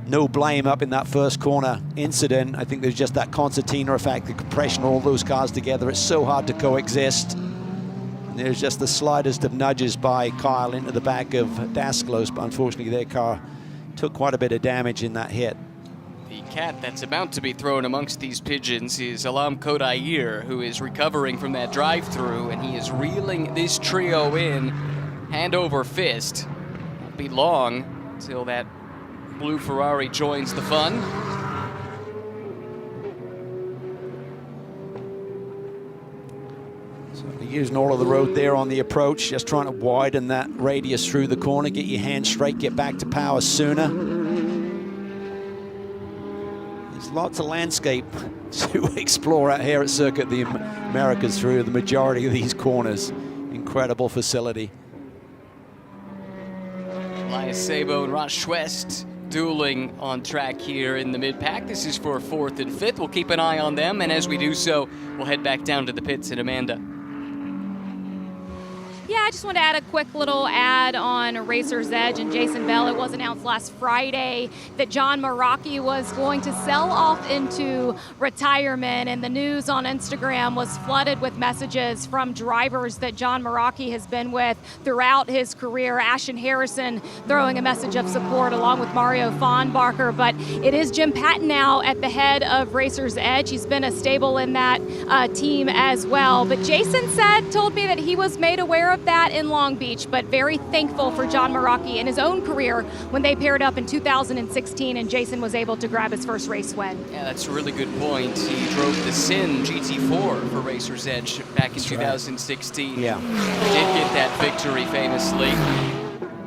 no blame up in that first corner incident. I think there's just that concertina effect, the compression, all those cars together. It's so hard to coexist. And there's just the slightest of nudges by Kyle into the back of Dasclos, but unfortunately their car took quite a bit of damage in that hit. The cat that's about to be thrown amongst these pigeons is Alam Kodair, who is recovering from that drive-through, and he is reeling this trio in hand over fist. Won't be long till that blue Ferrari joins the fun. Using all of the road there on the approach, just trying to widen that radius through the corner, get your hands straight, get back to power sooner. There's lots of landscape to explore out here at Circuit of the Americas through the majority of these corners. Incredible facility. Elias Sabo and Ross Schwest dueling on track here in the mid-pack. This is for 4th and 5th. We'll keep an eye on them, and as we do so, we'll head back down to the pits and Amanda. Yeah, I just want to add a quick little ad on Racer's Edge and Jason Bell. It was announced last Friday that John Meraki was going to sell off into retirement, and the news on Instagram was flooded with messages from drivers that John Meraki has been with throughout his career. Ashton Harrison throwing a message of support along with Mario Fahnbarker, but it is Jim Patton now at the head of Racer's Edge. He's been a stable in that team as well. But Jason told me that he was made aware of that in Long Beach, but very thankful for John Meraki in his own career when they paired up in 2016 and Jason was able to grab his first race win. Yeah, that's a really good point. He drove the Sin GT4 for Racer's Edge back in 2016. Right. Yeah. Did get that victory famously.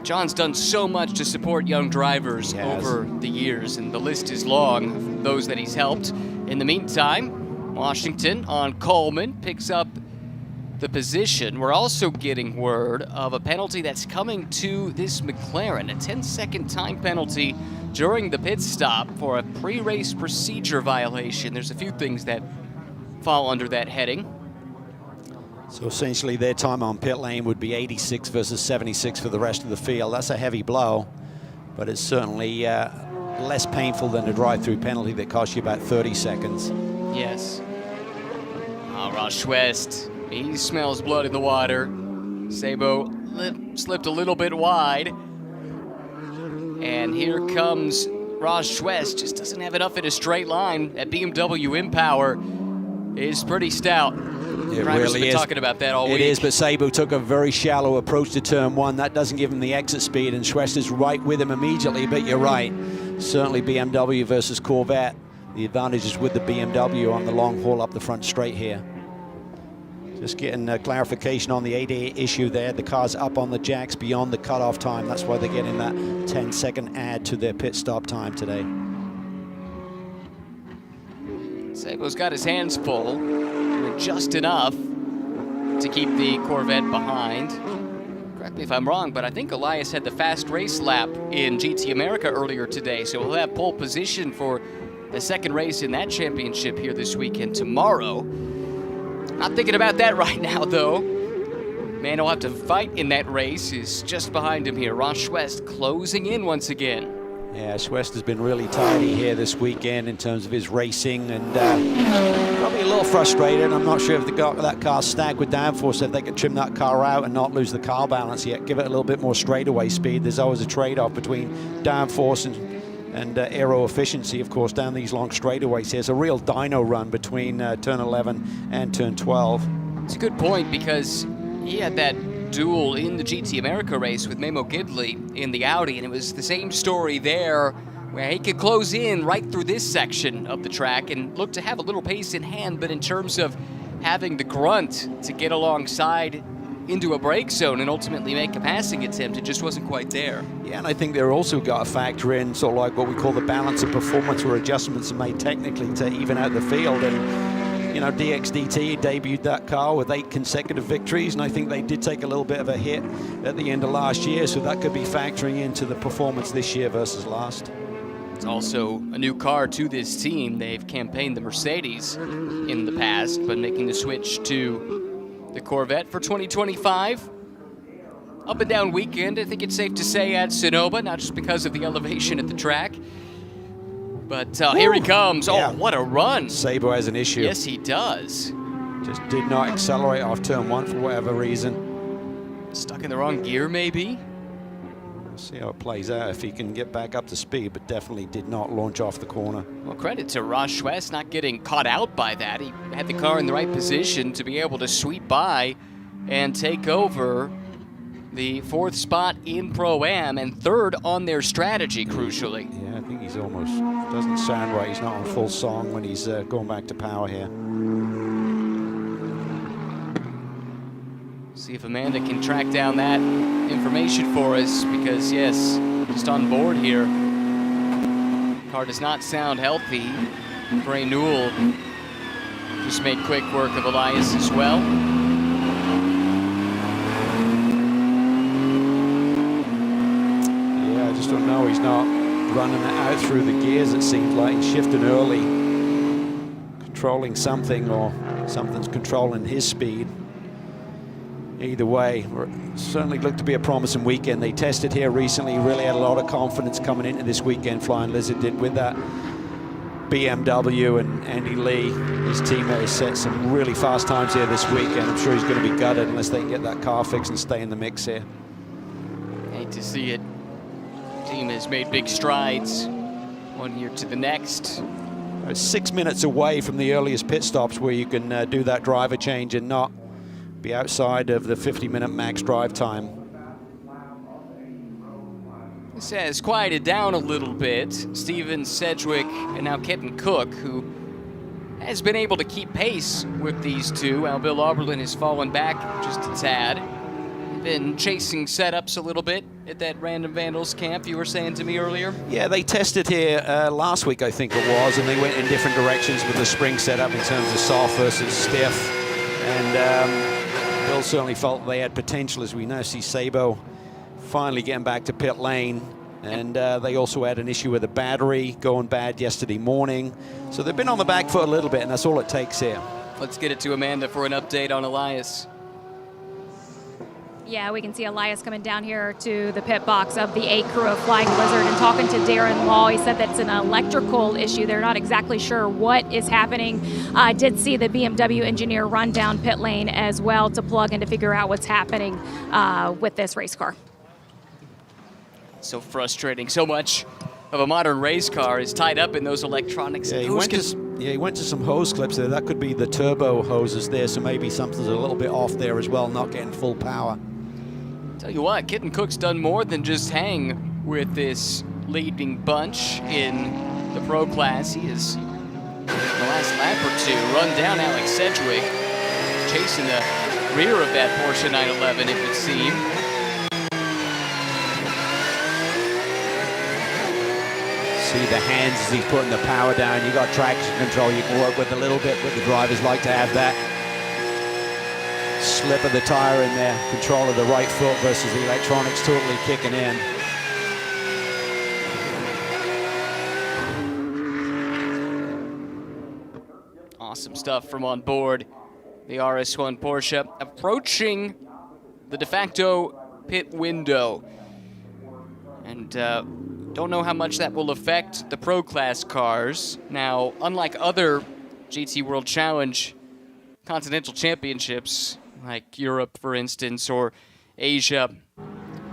John's done so much to support young drivers over the years, and the list is long of those that he's helped. In the meantime, Washington on Coleman picks up the position. We're also getting word of a penalty that's coming to this McLaren, a 10-second time penalty during the pit stop for a pre-race procedure violation. There's a few things that fall under that heading. So essentially their time on pit lane would be 86 versus 76 for the rest of the field. That's a heavy blow, but it's certainly less painful than a drive-through penalty that costs you about 30 seconds. Yes. Ross Schwest, he smells blood in the water. Sabo slipped a little bit wide. And here comes Ross Schwest. Just doesn't have enough in a straight line. That BMW InPower is pretty stout. It Drivers really have been is. talking about that all week. It is, but Sabo took a very shallow approach to turn one. That doesn't give him the exit speed, and Schwest is right with him immediately, but you're right. Certainly BMW versus Corvette. The advantage is with the BMW on the long haul up the front straight here. Just getting clarification on the ADA issue there. The car's up on the jacks beyond the cutoff time. That's why they're getting that 10-second add to their pit stop time today. Sabo's got his hands full, doing just enough to keep the Corvette behind. Correct me if I'm wrong, but I think Elias had the fast race lap in GT America earlier today, so he'll have pole position for the second race in that championship here this weekend tomorrow. Not thinking about that right now, though. Man who'll have to fight in that race is just behind him here. Ross Schwest closing in once again. Yeah, Schwest has been really tidy here this weekend in terms of his racing, and probably a little frustrated. I'm not sure if they got that car stacked with downforce, if they could trim that car out and not lose the car balance yet, give it a little bit more straightaway speed. There's always a trade-off between downforce and aero efficiency, of course, down these long straightaways. There's a real dyno run between turn 11 and turn 12. It's a good point, because he had that duel in the GT America race with Memo Gidley in the Audi, and it was the same story there, where he could close in right through this section of the track and look to have a little pace in hand, but in terms of having the grunt to get alongside into a brake zone and ultimately make a passing attempt, it just wasn't quite there. Yeah, and I think they're also got to factor in sort of like what we call the balance of performance, where adjustments are made technically to even out the field. And, you know, DXDT debuted that car with 8 consecutive victories, and I think they did take a little bit of a hit at the end of last year, so that could be factoring into the performance this year versus last. It's also a new car to this team. They've campaigned the Mercedes in the past, but making the switch to the Corvette for 2025. Up and down weekend, I think it's safe to say, at Sonoma, not just because of the elevation at the track, but here he comes. Yeah. Oh, what a run. Sabo has an issue. Yes, he does. Just did not accelerate off turn 1 for whatever reason. Stuck in the wrong gear, maybe? We'll see how it plays out if he can get back up to speed, but definitely did not launch off the corner. Well, credit to Ross Schwest not getting caught out by that. He had the car in the right position to be able to sweep by and take over the 4th spot in Pro-Am and 3rd on their strategy, crucially. Yeah, I think he's almost, doesn't sound right. He's not on full song when he's going back to power here. See if Amanda can track down that information for us, because yes, just on board here, car does not sound healthy. Bray Newell just made quick work of Elias as well. Yeah, I just don't know. He's not running it out through the gears, it seems like. He's shifting early, controlling something, or something's controlling his speed. Either way, certainly looked to be a promising weekend. They tested here recently, really had a lot of confidence coming into this weekend. Flying Lizard did with that BMW, and Andy Lee, his teammate, has set some really fast times here this weekend. I'm sure he's going to be gutted unless they can get that car fixed and stay in the mix here. Hate to see it. Team has made big strides one year to the next. It's 6 minutes away from the earliest pit stops where you can do that driver change and not be outside of the 50-minute max drive time. This has quieted down a little bit. Steven Sedgwick and now Kenton Cook, who has been able to keep pace with these two, while Bill Auberlin has fallen back just a tad. Been chasing setups a little bit at that Random Vandals camp you were saying to me earlier. Yeah, they tested here last week, I think it was, and they went in different directions with the spring setup in terms of soft versus stiff. And Bill certainly felt they had potential, as we now see Sabo finally getting back to pit lane. And they also had an issue with the battery going bad yesterday morning. So they've been on the back foot a little bit, and that's all it takes here. Let's get it to Amanda for an update on Elias. Yeah, we can see Elias coming down here to the pit box of the A crew of Flying Lizard and talking to Darren Law. He said that's an electrical issue. They're not exactly sure what is happening. I did see the BMW engineer run down pit lane as well to plug in to figure out what's happening with this race car. So frustrating. So much of a modern race car is tied up in those electronics. Yeah, he went to some hose clips there. That could be the turbo hoses there, so maybe something's a little bit off there as well, not getting full power. Tell you what, Kenton Cook's done more than just hang with this leading bunch in the pro class. He has, in the last lap or two, run down Alex Sedgwick, chasing the rear of that Porsche 911, it would seem. See the hands as he's putting the power down. You got traction control you can work with a little bit, but the drivers like to have that slip of the tire in there, control of the right foot versus the electronics totally kicking in. Awesome stuff from on board the RS1 Porsche, approaching the de facto pit window. And don't know how much that will affect the pro class cars. Now, unlike other GT World Challenge Continental Championships, like Europe, for instance, or Asia,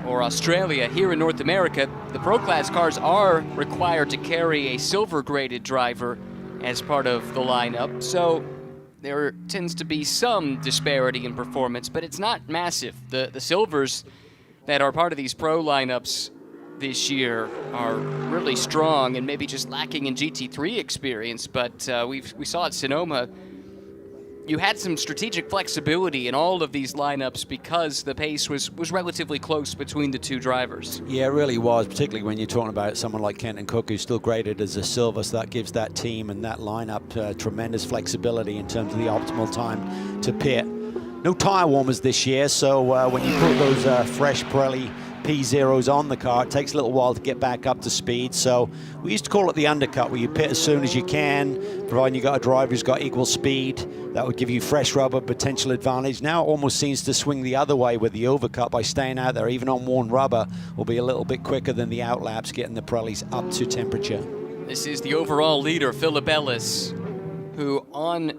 or Australia, here in North America, the pro class cars are required to carry a silver-graded driver as part of the lineup. So there tends to be some disparity in performance, but it's not massive. The silvers that are part of these pro lineups this year are really strong and maybe just lacking in GT3 experience, but we saw at Sonoma, you had some strategic flexibility in all of these lineups because the pace was relatively close between the two drivers. Yeah, it really was, particularly when you're talking about someone like Kenton Cook, who's still graded as a silver, so that gives that team and that lineup tremendous flexibility in terms of the optimal time to pit. No tire warmers this year, so when you put those fresh Pirelli P0s on the car, it takes a little while to get back up to speed. So we used to call it the undercut, where you pit as soon as you can, providing you got a driver who's got equal speed. That would give you fresh rubber potential advantage. Now it almost seems to swing the other way with the overcut by staying out there, even on worn rubber, will be a little bit quicker than the outlaps, getting the Pirellis up to temperature. This is the overall leader, Philip Ellis, who on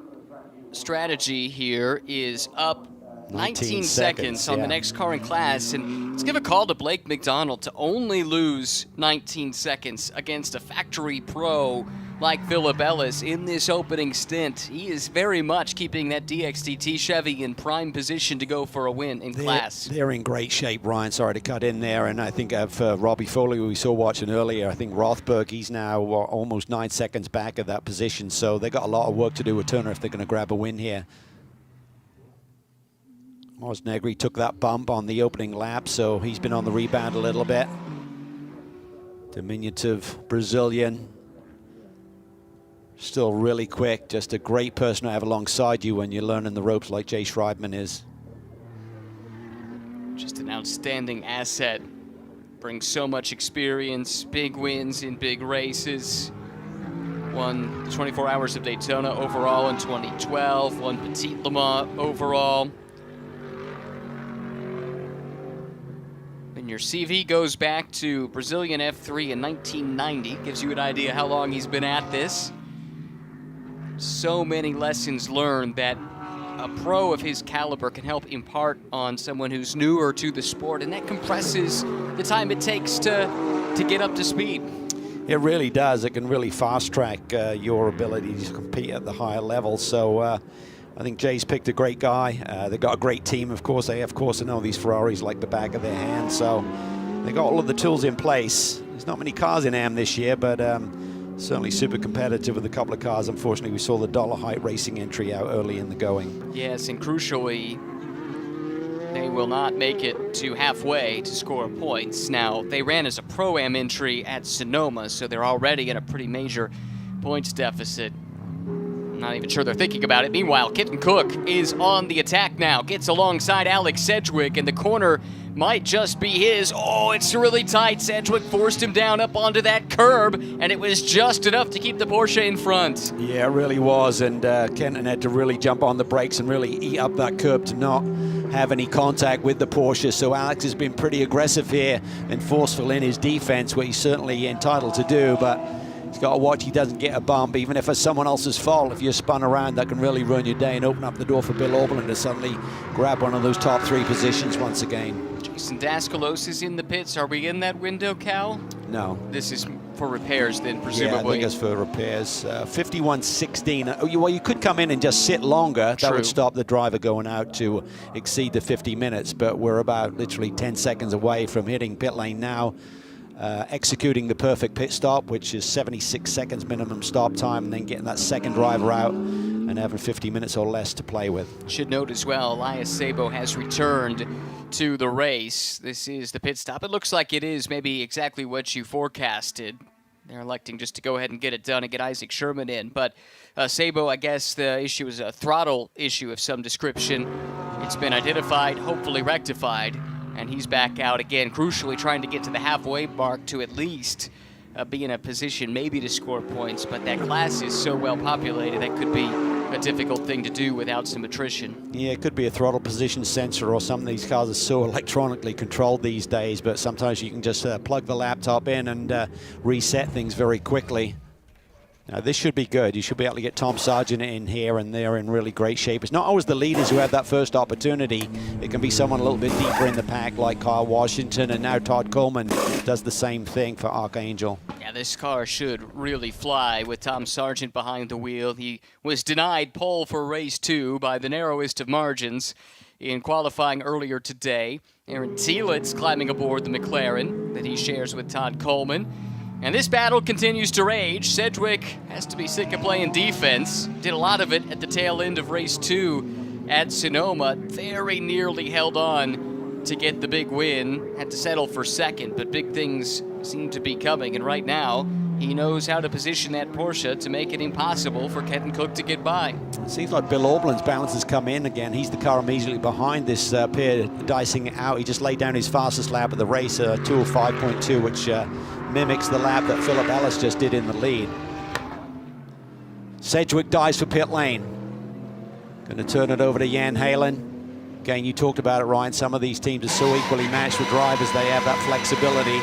strategy here is up 19 seconds on the next car in class, and let's give a call to Blake McDonald to only lose 19 seconds against a factory pro like Philip Ellis in this opening stint. He is very much keeping that DXTT Chevy in prime position to go for a win in class. They're in great shape, Ryan. Sorry to cut in there. And I think of Robbie Foley, who we saw watching earlier. I think Rothberg, he's now almost 9 seconds back of that position. So they got a lot of work to do with Turner if they're going to grab a win here. Negri took that bump on the opening lap, so he's been on the rebound a little bit. Diminutive Brazilian. Still really quick, just a great person to have alongside you when you're learning the ropes like Jay Schreibman is. Just an outstanding asset. Brings so much experience, big wins in big races. Won the 24 Hours of Daytona overall in 2012, won Petit Le Mans overall. And your CV goes back to Brazilian F3 in 1990, gives you an idea how long he's been at this. So many lessons learned that a pro of his caliber can help impart on someone who's newer to the sport, and that compresses the time it takes to get up to speed. It really does. It can really fast track your ability to compete at the higher level. So I think Jay's picked a great guy. They've got a great team, of course. They, of course, know these Ferraris like the back of their hand. So they got all of the tools in place. There's not many cars in AM this year, but certainly super competitive with a couple of cars. Unfortunately, we saw the Dollar Height Racing entry out early in the going. Yes, and crucially, they will not make it to halfway to score points. Now, they ran as a Pro-Am entry at Sonoma, so they're already in a pretty major points deficit. I'm not even sure they're thinking about it. Meanwhile, Kitten Cook is on the attack now. Gets alongside Alex Sedgwick, and the corner might just be his. Oh, it's really tight. Sedgwick forced him down up onto that curb, and it was just enough to keep the Porsche in front. Yeah, it really was, and Kenton had to really jump on the brakes and really eat up that curb to not have any contact with the Porsche. So Alex has been pretty aggressive here and forceful in his defense, what he's certainly entitled to do, but he's got to watch he doesn't get a bump, even if it's someone else's fault. If you're spun around, that can really ruin your day and open up the door for Bill Auberlen to suddenly grab one of those top three positions once again. Jason Daskalos is in the pits. Are we in that window, Cal? No. This is for repairs then, presumably. Yeah, I think it's for repairs. 51.16. Well, you could come in and just sit longer. That would stop the driver going out to exceed the 50 minutes, but we're about literally 10 seconds away from hitting pit lane now. Executing the perfect pit stop, which is 76 seconds minimum stop time, and then getting that second driver out and having 50 minutes or less to play with. Should note as well, Elias Sabo has returned to the race. This is the pit stop. It looks like it is maybe exactly what you forecasted. They're electing just to go ahead and get it done and get Isaac Sherman in. But Sabo, I guess the issue is a throttle issue of some description. It's been identified, hopefully rectified, and he's back out again, crucially trying to get to the halfway mark to at least be in a position maybe to score points, but that class is so well populated that could be a difficult thing to do without some attrition. Yeah, it could be a throttle position sensor or something. These cars are so electronically controlled these days, but sometimes you can just plug the laptop in and reset things very quickly. Now, this should be good. You should be able to get Tom Sargent in here, and they're in really great shape. It's not always the leaders who have that first opportunity. It can be someone a little bit deeper in the pack, like Kyle Washington, and now Todd Coleman does the same thing for Archangel. Yeah, this car should really fly with Tom Sargent behind the wheel. He was denied pole for race 2 by the narrowest of margins in qualifying earlier today. Aaron Thielitz climbing aboard the McLaren that he shares with Todd Coleman. And this battle continues to rage. Sedgwick has to be sick of playing defense. Did a lot of it at the tail end of race 2 at Sonoma. Very nearly held on to get the big win. Had to settle for second, but big things seem to be coming. And right now, he knows how to position that Porsche to make it impossible for Kenton Cook to get by. It seems like Bill Auberlen's balance has come in again. He's the car immediately behind this pair, dicing it out. He just laid down his fastest lap of the race, 2:05.2, which mimics the lap that Philip Ellis just did in the lead. Sedgwick dies for pit lane. Going to turn it over to Jan Halen. Again, you talked about it, Ryan. Some of these teams are so equally matched with drivers. They have that flexibility.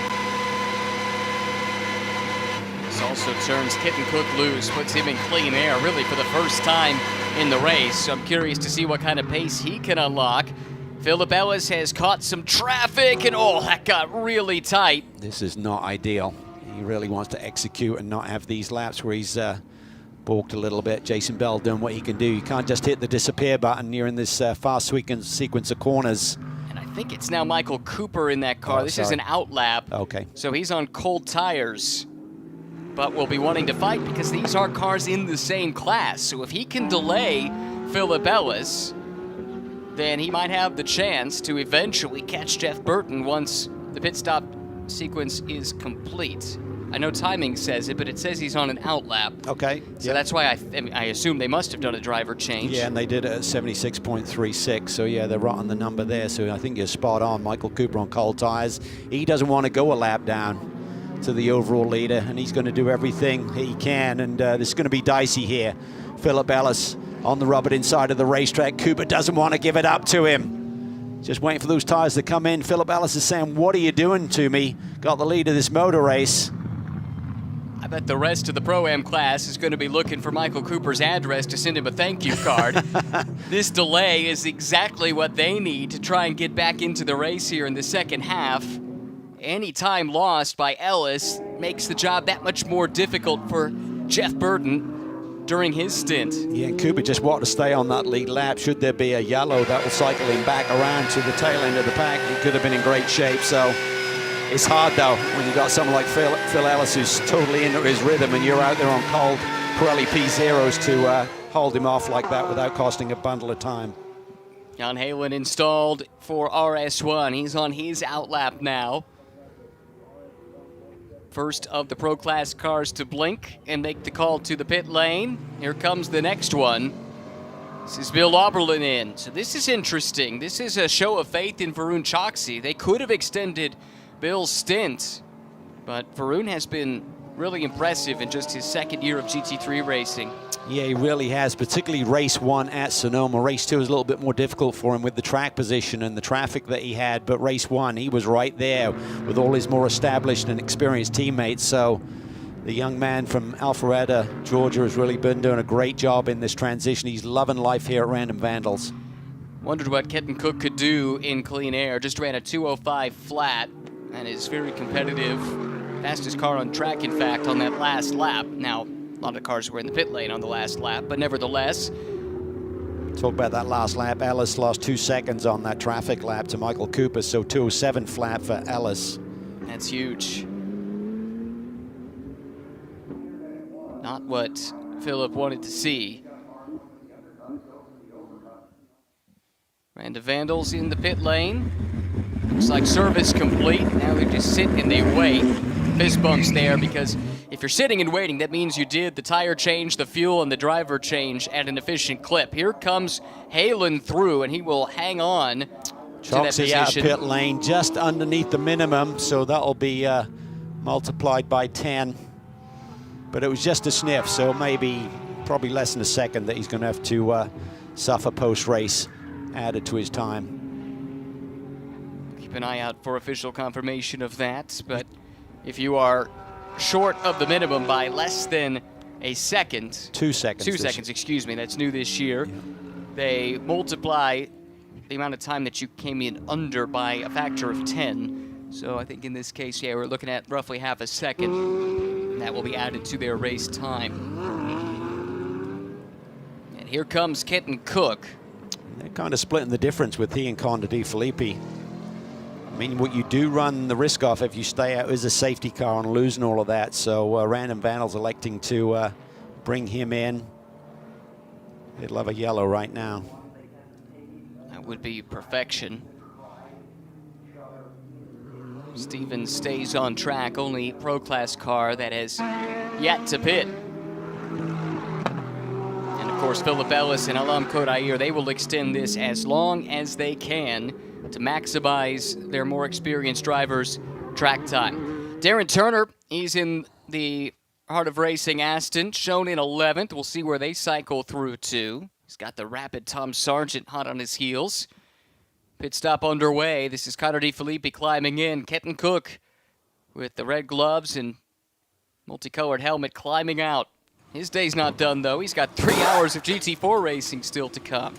also turns Kitten Cook loose, puts him in clean air really for the first time in the race. So I'm curious to see what kind of pace he can unlock. Philip Ellis has caught some traffic, and oh, that got really tight. This is not ideal. He really wants to execute and not have these laps where he's balked a little bit. Jason Bell doing what he can do. You can't just hit the disappear button. You're in this fast sequence of corners. And I think it's now Michael Cooper in that car. This is an out lap. Okay. So he's on cold tires, but will be wanting to fight because these are cars in the same class. So if he can delay Philip Ellis, then he might have the chance to eventually catch Jeff Burton once the pit stop sequence is complete. I know timing says it, but it says he's on an out lap. Okay. So that's why I assume they must have done a driver change. Yeah, and they did it at 76.36. So yeah, they're right on the number there. So I think you're spot on. Michael Cooper on cold tires. He doesn't want to go a lap down to the overall leader, and he's going to do everything he can. And this is going to be dicey here. Philip Ellis on the rubber inside of the racetrack. Cooper doesn't want to give it up to him. Just waiting for those tires to come in. Philip Ellis is saying, what are you doing to me? Got the lead of this motor race. I bet the rest of the Pro-Am class is going to be looking for Michael Cooper's address to send him a thank you card. This delay is exactly what they need to try and get back into the race here in the second half. Any time lost by Ellis makes the job that much more difficult for Jeff Burton during his stint. Yeah, and Cooper just wanted to stay on that lead lap. Should there be a yellow, that will cycle him back around to the tail end of the pack. He could have been in great shape. So it's hard, though, when you've got someone like Phil Ellis who's totally into his rhythm, and you're out there on cold Pirelli P0s to hold him off like that without costing a bundle of time. Jan Halen installed for RS1. He's on his out lap now. First of the Pro Class cars to blink and make the call to the pit lane. Here comes the next one. This is Bill Auberlin in. So this is interesting. This is a show of faith in Varun Choksi. They could have extended Bill's stint, but Varun has been really impressive in just his second year of GT3 racing. Yeah, he really has, particularly race 1 at Sonoma. Race 2 is a little bit more difficult for him with the track position and the traffic that he had, but race 1, he was right there with all his more established and experienced teammates. So the young man from Alpharetta, Georgia, has really been doing a great job in this transition. He's loving life here at Random Vandals. Wondered what Kitten Cook could do in clean air. Just ran a 2:05 flat and is very competitive. Fastest car on track, in fact, on that last lap. Now, a lot of cars were in the pit lane on the last lap, but nevertheless. Talk about that last lap. Ellis lost 2 seconds on that traffic lap to Michael Cooper, so 2:07 flat for Ellis. That's huge. Not what Philip wanted to see. Random Vandals in the pit lane. Looks like service complete. Now they just sit and they wait. Fist bumps there, because if you're sitting and waiting, that means you did the tire change, the fuel, and the driver change at an efficient clip. Here comes Halen through, and he will hang on to that position. Choksi out of pit lane, just underneath the minimum, so that'll be multiplied by 10. But it was just a sniff, so maybe probably less than a second that he's going to have to suffer post-race added to his time. Keep an eye out for official confirmation of that, but if you are short of the minimum by less than a second. 2 seconds. 2 seconds, excuse me. That's new this year. Yeah. They multiply the amount of time that you came in under by a factor of 10. So I think in this case, yeah, we're looking at roughly half a second. And that will be added to their race time. And here comes Kitten Cook. They're kind of splitting the difference with he and Conda Di Filippi. I mean, what you do run the risk off if you stay out is a safety car and losing all of that. So Random Vandals electing to bring him in. They'd love a yellow right now. That would be perfection. Stevens stays on track, only Pro Class car that has yet to pit. And of course, Philip Ellis and Alam Kodair, they will extend this as long as they can to maximize their more experienced drivers' track time. Darren Turner, he's in the Heart of Racing Aston, shown in 11th. We'll see where they cycle through to. He's got the rapid Tom Sargent hot on his heels. Pit stop underway. This is Conda Di Filippi climbing in. Kitten Cook with the red gloves and Multicolored helmet climbing out. His day's not done, though. He's got 3 hours of GT4 racing still to come.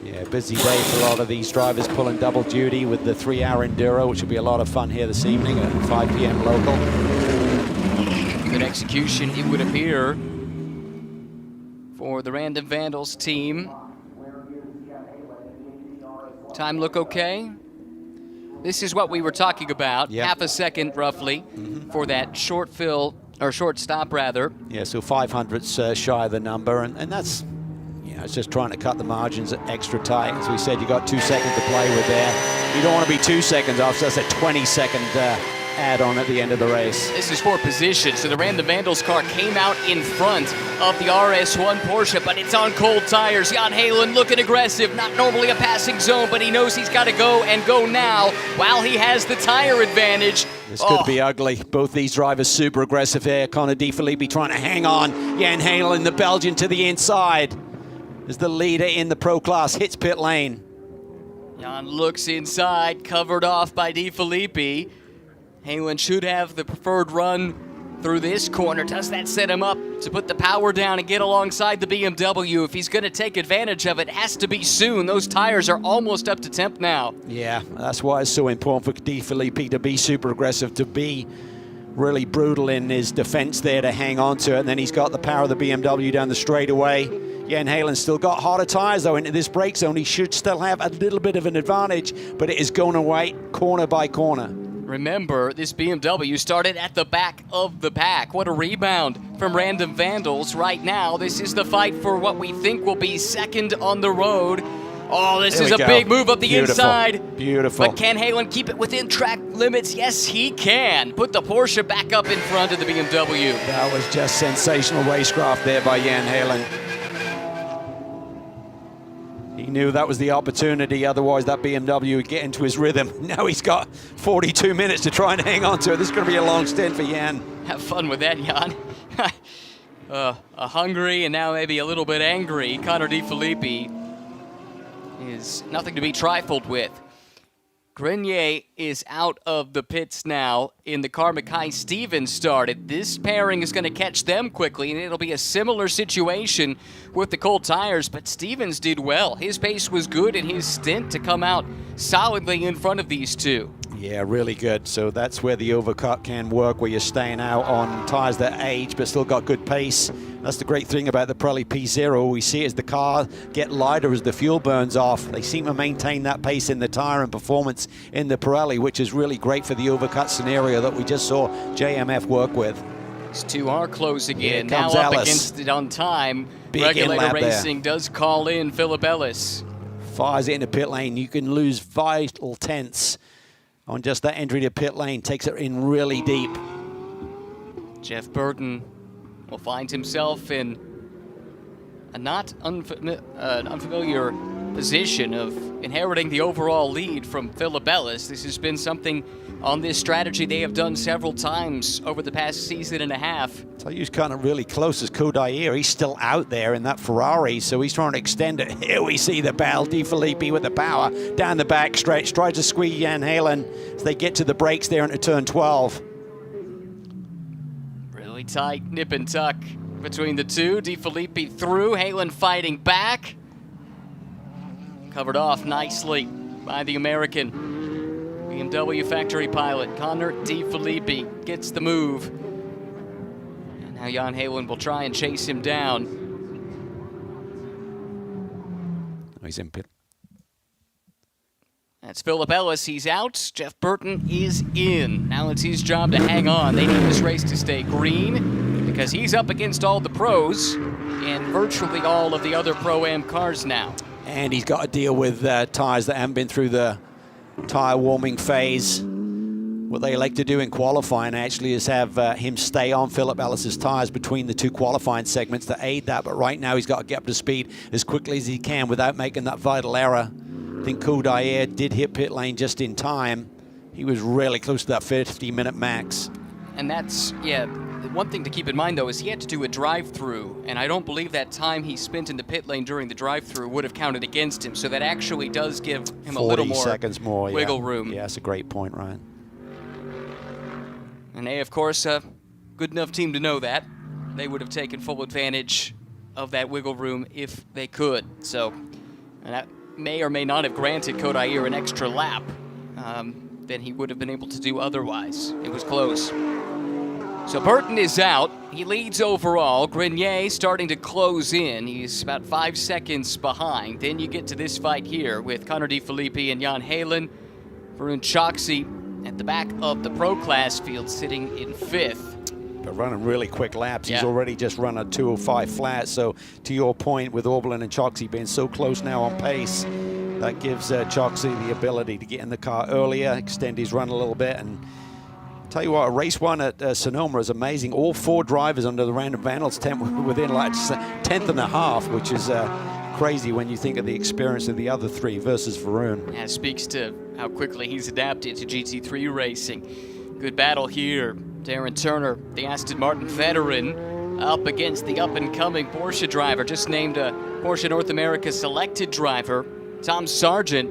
Yeah, busy day for a lot of these drivers pulling double duty with the 3-hour Enduro, which will be a lot of fun here this evening at 5 p.m. local. Good execution, it would appear, for the Random Vandals team. Time look okay? This is what we were talking about. Yep. Half a second, roughly, for that short fill, or short stop, rather. Yeah, so 500s shy of the number, and that's, you know, it's just trying to cut the margins extra tight. As we said, you got 2 seconds to play with there. You don't want to be 2 seconds off, so that's a 20-second add-on at the end of the race. This is for position, so the Random Vandals car came out in front of the RS1 Porsche, but it's on cold tires. Jan Halen looking aggressive, not normally a passing zone, but he knows he's got to go and go now while he has the tire advantage. This could be ugly. Both these drivers super aggressive here. Connor De Filippi trying to hang on. Jan Halen, the Belgian, to the inside as the leader in the Pro Class hits pit lane. Jan looks inside, covered off by De Filippi. Halen should have the preferred run through this corner. Does that set him up to put the power down and get alongside the BMW? If he's going to take advantage of it, has to be soon. Those tires are almost up to temp now. Yeah, that's why it's so important for De Filippi to be super aggressive, to be really brutal in his defense there, to hang on to it. And then he's got the power of the BMW down the straightaway. Jan Halen's still got harder tires, though, into this brake zone. He should still have a little bit of an advantage, but it is going away corner by corner. Remember, this BMW started at the back of the pack. What a rebound from Random Vandals right now. This is the fight for what we think will be second on the road. Oh, this is a big move up the inside. Beautiful. But can Halen keep it within track limits? Yes, he can. Put the Porsche back up in front of the BMW. That was just sensational racecraft there by Jan Halen. He knew that was the opportunity, otherwise that BMW would get into his rhythm. Now he's got 42 minutes to try and hang on to it. This is going to be a long stint for Jan. Have fun with that, Jan. Hungry and now maybe a little bit angry. Connor De Filippi is nothing to be trifled with. Grenier is out of the pits now in the car Mackay Stevens started. This pairing is going to catch them quickly, and it'll be a similar situation with the cold tires, but Stevens did well. His pace was good in his stint to come out solidly in front of these two. Yeah, really good. So that's where the overcut can work, where you're staying out on tires that age but still got good pace. That's the great thing about the Pirelli P0. We see as the car get lighter as the fuel burns off. They seem to maintain that pace in the tire and performance in the Pirelli, which is really great for the overcut scenario that we just saw JMF work with. These two are closing in. Now up Ellis. Against it on time. Big Regulator in-lap Racing does call in Philip Ellis. Fires it into pit lane. You can lose vital tenths on just that entry to pit lane. Takes it in really deep. Jeff Burton will find himself in a not unfamiliar position of inheriting the overall lead from Philip Ellis. This has been something on this strategy they have done several times over the past season and a half. So he's kind of really close as Kodair. He's still out there in that Ferrari, so he's trying to extend it. Here we see the battle. De Filippi with the power down the back stretch, tries to squeeze Jan Halen as they get to the brakes there into turn 12. Really tight nip and tuck between the two. De Filippi through, Halen fighting back. Covered off nicely by the American BMW factory pilot. Connor De Filippi gets the move. And now Jan Halen will try and chase him down. He's in pit. That's Philip Ellis. He's out. Jeff Burton is in. Now it's his job to hang on. They need this race to stay green because he's up against all the pros and virtually all of the other Pro-Am cars now. And he's got to deal with tires that haven't been through the tire warming phase. What they like to do in qualifying actually is have him stay on Philip Ellis's tires between the two qualifying segments to aid that. But right now he's got to get up to speed as quickly as he can without making that vital error. I think Kodair did hit pit lane just in time. He was really close to that 50-minute max. And that's, yeah, one thing to keep in mind, though, is he had to do a drive-through, and I don't believe that time he spent in the pit lane during the drive-through would have counted against him, so that actually does give him a little more 40 seconds more wiggle room. Yeah, that's a great point, Ryan. And they, of course, good enough team to know that. They would have taken full advantage of that wiggle room if they could. So, and that may or may not have granted Kodair an extra lap than he would have been able to do otherwise. It was close. So Burton is out. He leads overall. Grenier starting to close in. He's about 5 seconds behind. Then you get to this fight here with Connor DeFilippi and Jan Halen. Varun Choksi at the back of the Pro Class field sitting in 5th. But running really quick laps. Yeah. He's already just run a 2:05 flat. So to your point, with Oberlin and Choksi being so close now on pace, that gives Choksi the ability to get in the car earlier, extend his run a little bit. And tell you what, race 1 at Sonoma is amazing. All 4 drivers under the Random Vandals within like a tenth and a half, which is crazy when you think of the experience of the other 3 versus Varun. Yeah, speaks to how quickly he's adapted to GT3 racing. Good battle here. Darren Turner, the Aston Martin veteran, up against the up-and-coming Porsche driver, just named a Porsche North America selected driver, Tom Sargent.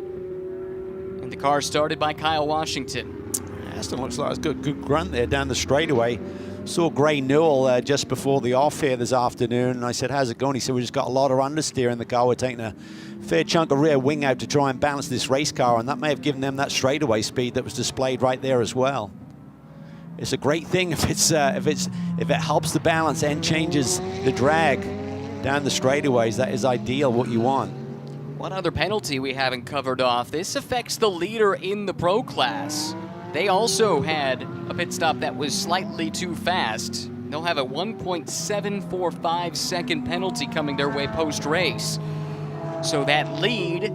And the car started by Kyle Washington. Aston looks like it's good grunt there down the straightaway. Saw Gray Newell just before the off here this afternoon, and I said, how's it going? He said, we just got a lot of understeer in the car. We're taking a fair chunk of rear wing out to try and balance this race car, and that may have given them that straightaway speed that was displayed right there as well. It's a great thing if it helps the balance and changes the drag down the straightaways. That is ideal, what you want. One other penalty we haven't covered off. This affects the leader in the Pro Class. They also had a pit stop that was slightly too fast. They'll have a 1.745 second penalty coming their way post-race. So that lead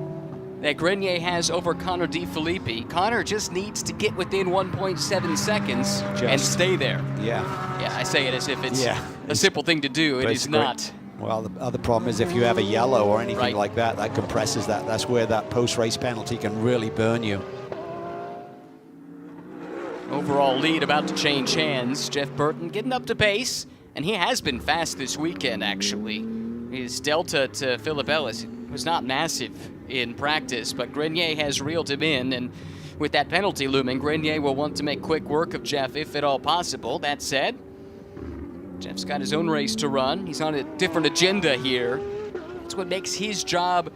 that Grenier has over Connor DeFilippi, Connor just needs to get within 1.7 seconds and stay there. Yeah. Yeah, I say it as if it's a simple thing to do. It is not. Well, the other problem is if you have a yellow or anything like that, that compresses that. That's where that post-race penalty can really burn you. Overall lead about to change hands. Jeff Burton getting up to pace, and he has been fast this weekend, actually. His delta to Philip Ellis was not massive in practice, but Grenier has reeled him in, and with that penalty looming, Grenier will want to make quick work of Jeff if at all possible. That said, Jeff's got his own race to run. He's on a different agenda here. That's what makes his job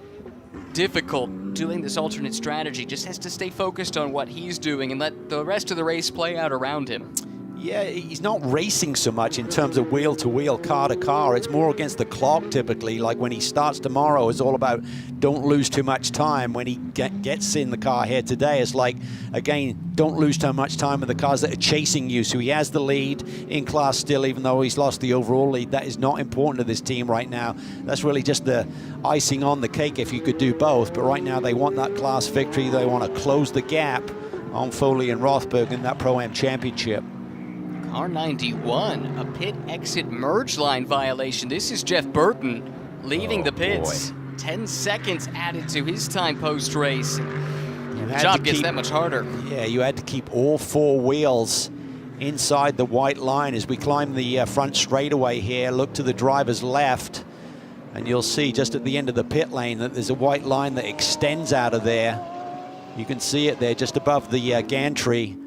difficult, doing this alternate strategy. Just has to stay focused on what he's doing and let the rest of the race play out around him. Yeah, he's not racing so much in terms of wheel-to-wheel, car-to-car. It's more against the clock, typically. Like when he starts tomorrow, it's all about don't lose too much time. When he gets in the car here today, it's like, again, don't lose too much time with the cars that are chasing you. So he has the lead in class still, even though he's lost the overall lead. That is not important to this team right now. That's really just the icing on the cake if you could do both. But right now, they want that class victory. They want to close the gap on Foley and Rothberg in that Pro-Am Championship. R91, a pit exit merge line violation. This is Jeff Burton leaving the pits. 10 seconds added to his time post-race. The job gets that much harder. Yeah, you had to keep all 4 wheels inside the white line as we climb the front straightaway here. Look to the driver's left, and you'll see just at the end of the pit lane that there's a white line that extends out of there. You can see it there just above the gantry.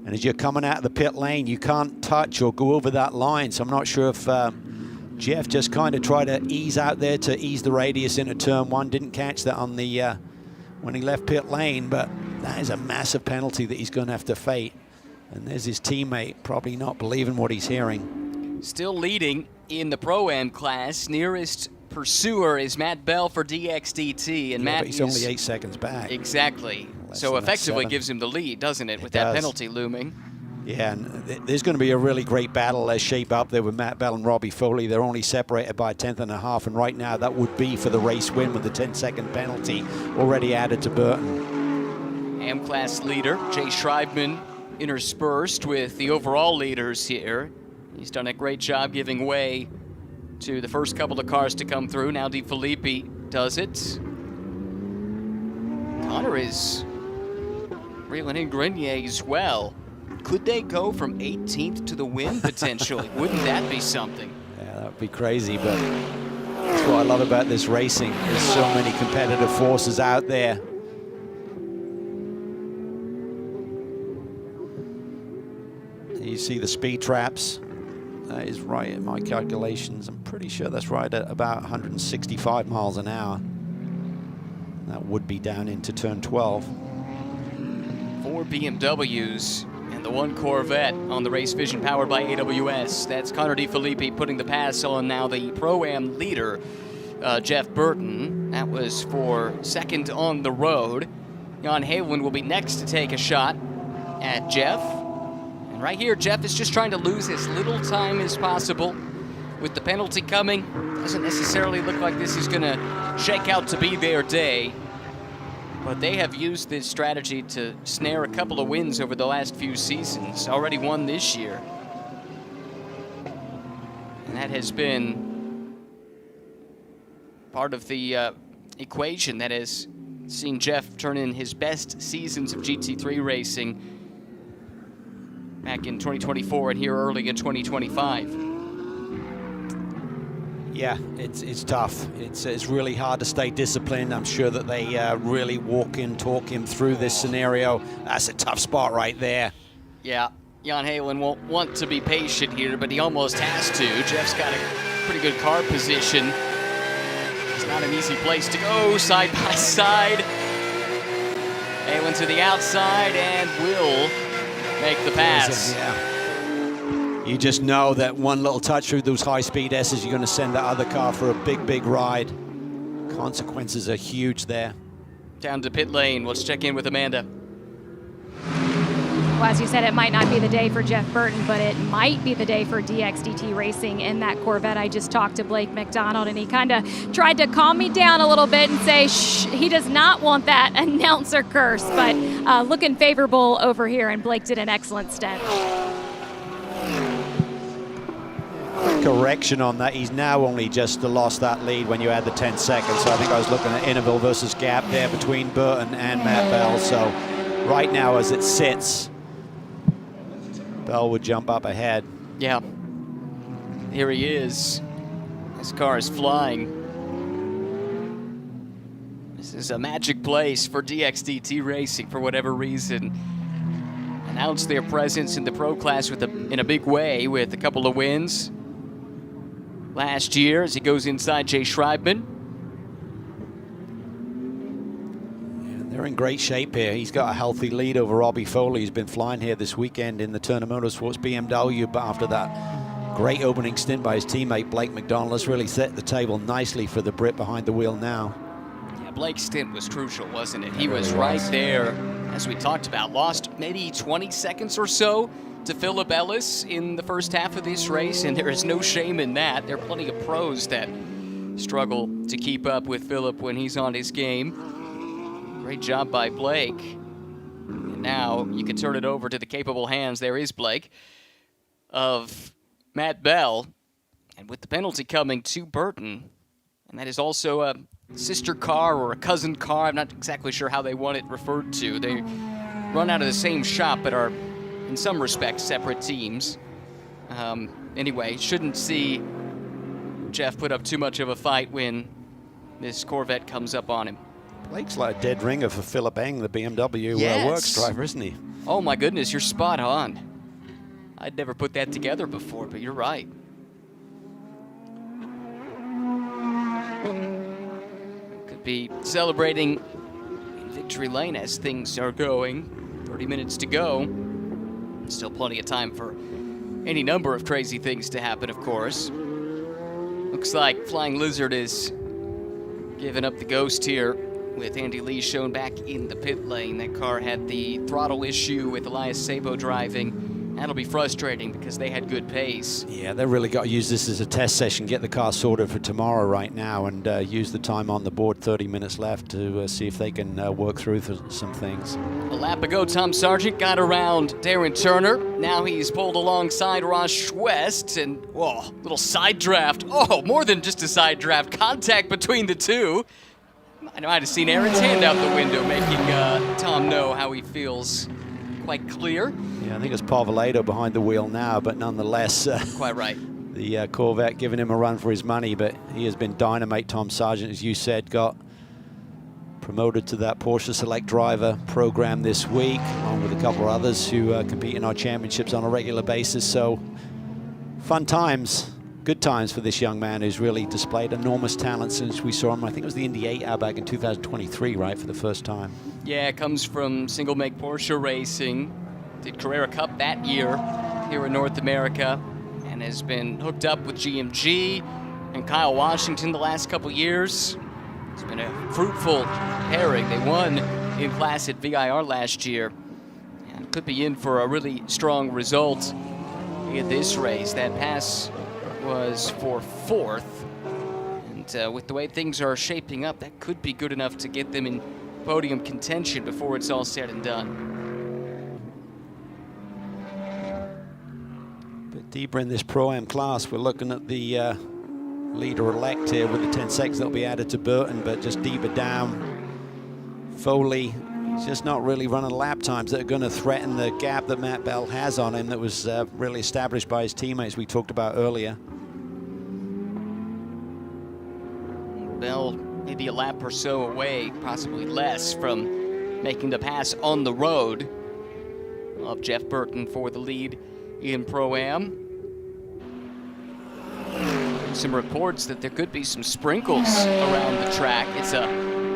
And as you're coming out of the pit lane, you can't touch or go over that line. So I'm not sure if Jeff just kind of tried to ease out there to ease the radius into turn 1. Didn't catch that on the when he left pit lane, but that is a massive penalty that he's going to have to fight. And there's his teammate probably not believing what he's hearing. Still leading in the Pro-Am class. Nearest pursuer is Matt Bell for DXDT. And Matt, but he's only 8 seconds back. Exactly. So effectively gives him the lead, doesn't it, with that penalty looming? Yeah, and there's going to be a really great battle shape up there with Matt Bell and Robbie Foley. They're only separated by a tenth and a half, and right now that would be for the race win with the 10-second penalty already added to Burton. AM class leader Jay Schreibman interspersed with the overall leaders here. He's done a great job giving way to the first couple of cars to come through. Now DeFilippi does it. Connor is reeling in Grenier as well. Could they go from 18th to the win potentially? Wouldn't that be something? Yeah, that would be crazy, but that's what I love about this racing. There's so many competitive forces out there. You see the speed traps. That is right in my calculations. I'm pretty sure that's right at about 165 miles an hour. That would be down into turn 12. 4 BMWs and the 1 Corvette on the Race Vision powered by AWS. That's Connor DeFilippi putting the pass on now the Pro-Am leader, Jeff Burton. That was for second on the road. Jan Heylen will be next to take a shot at Jeff. And right here, Jeff is just trying to lose as little time as possible. With the penalty coming, doesn't necessarily look like this is going to shake out to be their day. But they have used this strategy to snare a couple of wins over the last few seasons. Already won this year. And that has been part of the equation that has seen Jeff turn in his best seasons of GT3 racing back in 2024 and here early in 2025. Yeah, it's tough. It's really hard to stay disciplined. I'm sure that they really talk him through this scenario. That's a tough spot right there. Yeah, Jan Heylen won't want to be patient here, but he almost has to. Jeff's got a pretty good car position. It's not an easy place to go, side by side. Heylen to the outside and will make the pass. Yeah. You just know that one little touch through those high-speed S's, you're going to send that other car for a big, big ride. Consequences are huge there. Down to pit lane. Let's check in with Amanda. Well, as you said, it might not be the day for Jeff Burton, but it might be the day for DXDT Racing in that Corvette. I just talked to Blake McDonald, and he kind of tried to calm me down a little bit and say, shh, he does not want that announcer curse, but looking favorable over here, and Blake did an excellent stint. Correction on that. He's now only just lost that lead when you add the 10 seconds. So I think I was looking at interval versus gap there between Burton and Matt Bell. So right now as it sits, Bell would jump up ahead. Yeah. Here he is. His car is flying. This is a magic place for DXDT Racing for whatever reason. Announced their presence in the pro class in a big way with a couple of wins last year as he goes inside Jay Schreibman. Yeah, they're in great shape here. He's got a healthy lead over Robbie Foley. He's been flying here this weekend in the Turner Motorsports BMW, but after that great opening stint by his teammate Blake McDonald, has really set the table nicely for the Brit behind the wheel now. Yeah, Blake's stint was crucial, wasn't it? He was right there, as we talked about. Lost maybe 20 seconds or so to Philip Ellis in the first half of this race, and there is no shame in that. There are plenty of pros that struggle to keep up with Philip when he's on his game. Great job by Blake. And now you can turn it over to the capable hands, there is Blake, of Matt Bell. And with the penalty coming to Burton, and that is also a sister car or a cousin car. I'm not exactly sure how they want it referred to. They run out of the same shop but are in some respects separate teams. Anyway, shouldn't see Jeff put up too much of a fight when this Corvette comes up on him. Blake's like a dead ringer for Philip Eng, the BMW works driver, isn't he? Oh my goodness, you're spot on. I'd never put that together before, but you're right. Could be celebrating in victory lane as things are going. 30 minutes to go. Still plenty of time for any number of crazy things to happen, of course. Looks like Flying Lizard is giving up the ghost here with Andy Lee shown back in the pit lane. That car had the throttle issue with Elias Sabo driving. That'll be frustrating because they had good pace. Yeah, they really got to use this as a test session, get the car sorted for tomorrow right now, and use the time on the board, 30 minutes left, to see if they can work through some things. A lap ago, Tom Sargent got around Darren Turner. Now he's pulled alongside Ross West, and whoa, little side draft. Oh, more than just a side draft. Contact between the two. I might have seen Aaron's hand out the window, making Tom know how he feels. Quite clear. Yeah, I think it's Paul Vallejo behind the wheel now, but nonetheless, quite right. The Corvette giving him a run for his money, but he has been dynamite. Tom Sargent, as you said, got promoted to that Porsche Select Driver program this week, along with a couple of others who compete in our championships on a regular basis. So Fun times, good times for this young man who's really displayed enormous talent since we saw him. I think it was the Indy 8 airbag in 2023, right, for the first time. Yeah, it comes from single make Porsche racing. Did Carrera Cup that year here in North America and has been hooked up with GMG and Kyle Washington the last couple years. It's been a fruitful pairing. They won in class at VIR last year and could be in for a really strong result in this race. That pass was for 4th, and with the way things are shaping up, that could be good enough to get them in podium contention before it's all said and done. Bit deeper in this Pro-Am class, we're looking at the leader-elect here with the 10 seconds that'll be added to Burton, but just deeper down, Foley, he's just not really running lap times that are going to threaten the gap that Matt Bell has on him that was really established by his teammates we talked about earlier. Bell maybe a lap or so away, possibly less, from making the pass on the road of Jeff Burton for the lead in Pro-Am. Some reports that there could be some sprinkles around the track. It's a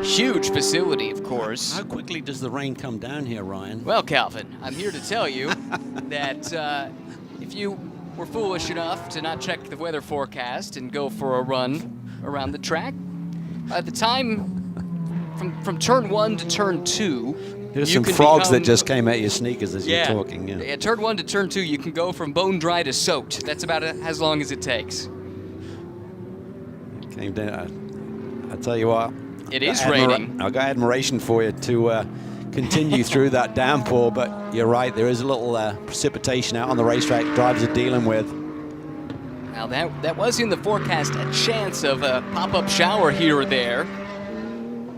huge facility, of course. How quickly does the rain come down here, Ryan? Well, Calvin, I'm here to tell you that if you were foolish enough to not check the weather forecast and go for a run around the track, by the time from turn 1 to turn 2, There's some frogs that just came at your sneakers as you're talking. Yeah, turn 1 to turn 2, you can go from bone dry to soaked. That's about as long as it takes. Came down. I tell you what. It is raining. I've got admiration for you to continue through that downpour, but you're right, there is a little precipitation out on the racetrack drivers are dealing with. Now that was in the forecast, a chance of a pop-up shower here or there.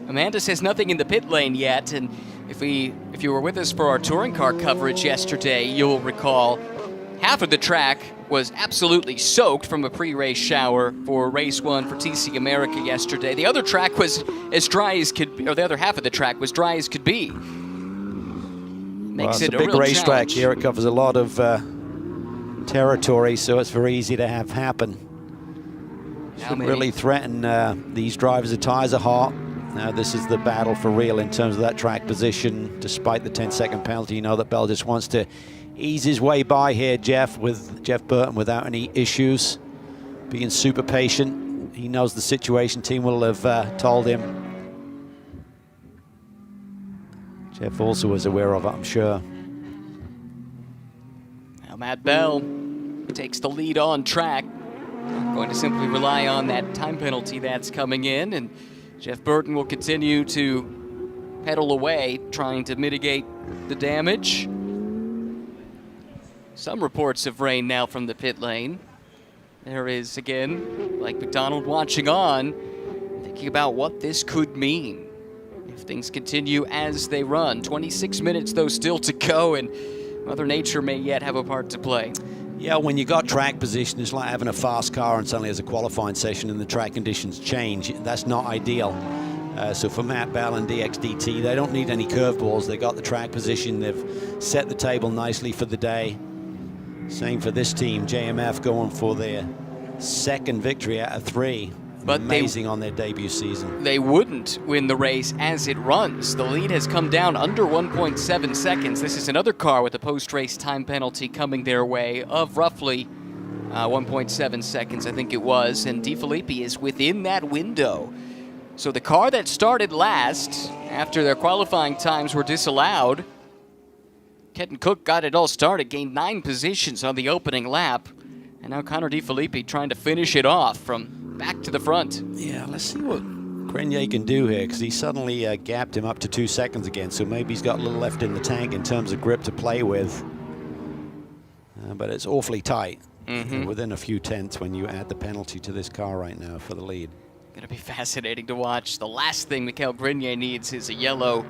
Amanda says nothing in the pit lane yet, and if you were with us for our touring car coverage yesterday, you'll recall half of the track was absolutely soaked from a pre-race shower for race 1 for TC America yesterday. The other track was as dry as could be, or the other half of the track was dry as could be. Makes it a big real racetrack challenge. here. It covers a lot of territory, so it's very easy to have happen. Shouldn't really threaten these drivers. The tires are hot. Now this is the battle for real in terms of that track position. Despite the 10-second penalty, you know that Bell just wants to ease his way by here, Jeff Burton, without any issues. Being super patient. He knows the situation. Team will have told him. Jeff also was aware of it, I'm sure. Now Matt Bell takes the lead on track. Not going to simply rely on that time penalty that's coming in, and Jeff Burton will continue to pedal away, trying to mitigate the damage. Some reports of rain now from the pit lane. There is, again, like McDonald watching on, thinking about what this could mean if things continue as they run. 26 minutes, though, still to go, and Mother Nature may yet have a part to play. Yeah, when you got track position, it's like having a fast car and suddenly there's a qualifying session and the track conditions change. That's not ideal. So for Matt Bell and DXDT, they don't need any curveballs. They got the track position. They've set the table nicely for the day. Same for this team, JMF going for their second victory out of 3. But amazing on their debut season. They wouldn't win the race as it runs. The lead has come down under 1.7 seconds. This is another car with a post-race time penalty coming their way of roughly 1.7 seconds, I think it was. And DeFilippi is within that window. So the car that started last after their qualifying times were disallowed, Kenton Cook got it all started, gained 9 positions on the opening lap. And now Connor DeFilippi trying to finish it off from back to the front. Yeah, let's see what Grenier can do here, because he suddenly gapped him up to 2 seconds again, so maybe he's got a little left in the tank in terms of grip to play with. But it's awfully tight, within a few tenths when you add the penalty to this car right now for the lead. Going to be fascinating to watch. The last thing Mikael Grenier needs is a yellow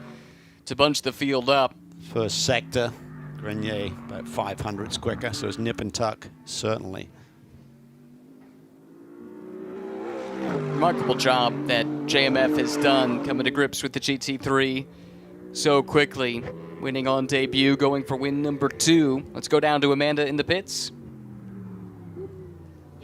to bunch the field up. First sector, Grenier about 500s quicker, so it's nip and tuck, certainly. Remarkable job that JMF has done coming to grips with the GT3 so quickly. Winning on debut, going for win number 2. Let's go down to Amanda in the pits.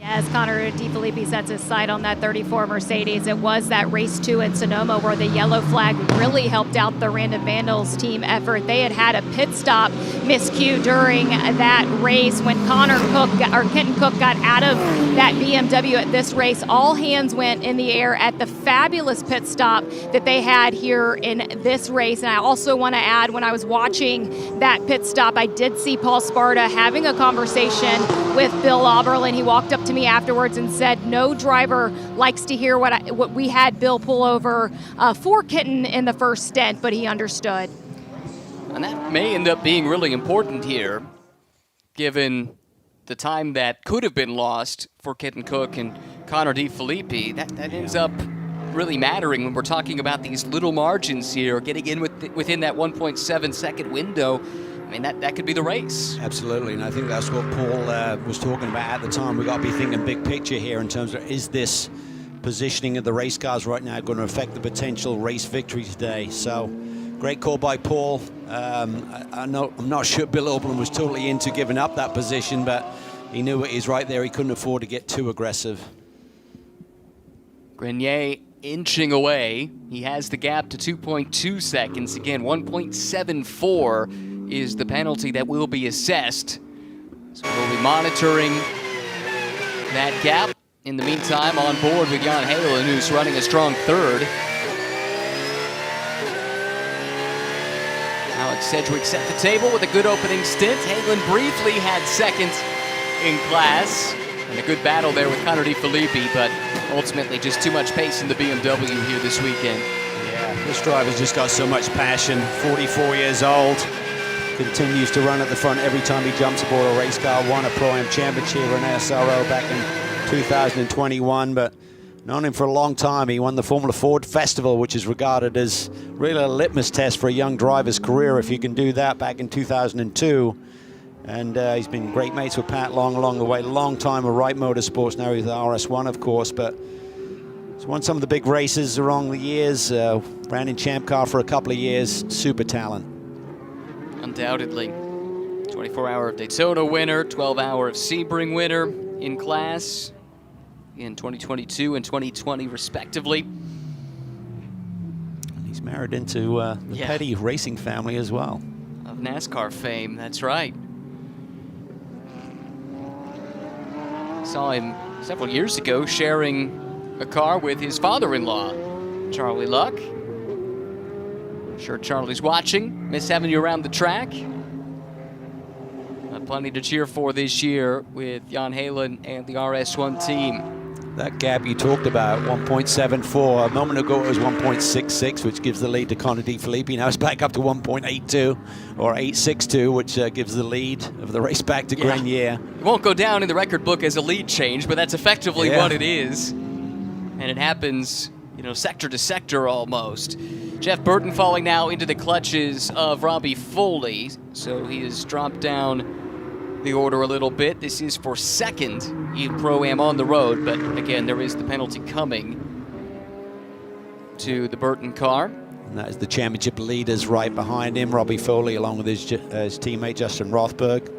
As Connor DeFilippi sets his sight on that 34 Mercedes, it was that race 2 in Sonoma where the yellow flag really helped out the Random Vandals team effort. They had a pit stop miscue during that race when Kenton Cook got out of that BMW at this race. All hands went in the air at the fabulous pit stop that they had here in this race. And I also want to add, when I was watching that pit stop, I did see Paul Sparta having a conversation with Bill Auberlen. He walked up to me afterwards and said no driver likes to hear what we had Bill pull over for Kitten in the first stint, but he understood. And that may end up being really important here, given the time that could have been lost for Kenton Cook and Connor DeFilippi. That ends up really mattering when we're talking about these little margins here, getting in within that 1.7 second window. I mean, that could be the race. Absolutely, and I think that's what Paul was talking about at the time. We've got to be thinking big picture here in terms of, is this positioning of the race cars right now going to affect the potential race victory today? So, great call by Paul. I'm not sure Bill Auberlen was totally into giving up that position, but he knew it is right there. He couldn't afford to get too aggressive. Grenier inching away. He has the gap to 2.2 seconds. Again, 1.74 is the penalty that will be assessed. So we'll be monitoring that gap. In the meantime, on board with Jan Halen, who's running a strong third. Alex Sedgwick set the table with a good opening stint. Halen briefly had second in class. And a good battle there with Connor DeFilippi, but ultimately just too much pace in the BMW here this weekend. Yeah, this driver's just got so much passion. 44 years old. Continues to run at the front every time he jumps aboard a race car. Won a Pro-Am Championship or an SRO back in 2021, but known him for a long time. He won the Formula Ford Festival, which is regarded as really a litmus test for a young driver's career if you can do that back in 2002. And he's been great mates with Pat Long along the way. Long time with Wright Motorsports, now he's the RS1, of course, but he's won some of the big races along the years. Ran in Champ Car for a couple of years. Super talent. Undoubtedly. 24-hour of Daytona winner, 12-hour of Sebring winner in class in 2022 and 2020 respectively. And he's married into the Petty racing family as well. Of NASCAR fame, that's right. Saw him several years ago sharing a car with his father-in-law, Charlie Luck. Sure Charlie's watching. Miss having you around the track. Plenty to cheer for this year with Jan Halen and the RS1 team. That gap you talked about, 1.74. A moment ago it was 1.66, which gives the lead to Connor DeFilippi. Now it's back up to 1.82 or 8.62, which gives the lead of the race back to Grenier. It won't go down in the record book as a lead change, but that's effectively what it is. And it happens, sector to sector almost. Jeff Burton falling now into the clutches of Robbie Foley, so he has dropped down the order a little bit. This is for second in Pro-Am on the road, but again, there is the penalty coming to the Burton car. And that is the championship leaders right behind him. Robbie Foley, along with his teammate Justin Rothberg,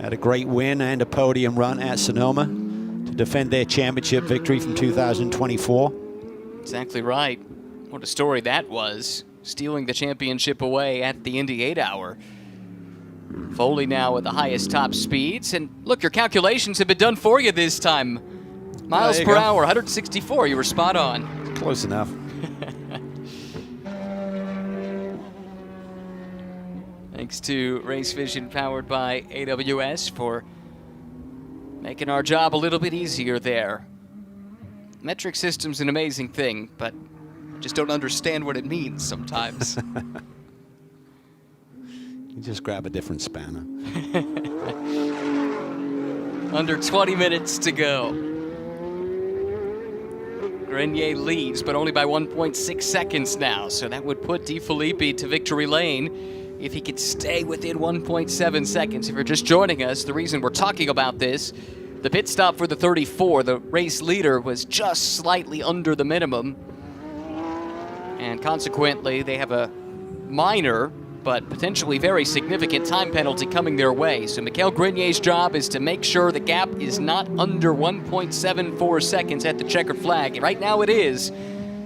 had a great win and a podium run at Sonoma to defend their championship victory from 2024. Exactly right. What a story that was, stealing the championship away at the Indy 8 Hour. Foley now at the highest top speeds. And look, your calculations have been done for you this time. Miles per hour, 164. You were spot on. Close enough. Thanks to Race Vision powered by AWS for making our job a little bit easier there. Metric system's an amazing thing, but I just don't understand what it means sometimes. You just grab a different spanner. Under 20 minutes to go. Grenier leads, but only by 1.6 seconds now, so that would put DeFilippi to victory lane if he could stay within 1.7 seconds. If you're just joining us, the reason we're talking about this, the pit stop for the 34, the race leader was just slightly under the minimum, and consequently they have a minor but potentially very significant time penalty coming their way. So Mikael Grenier's job is to make sure the gap is not under 1.74 seconds at the checkered flag. Right now it is.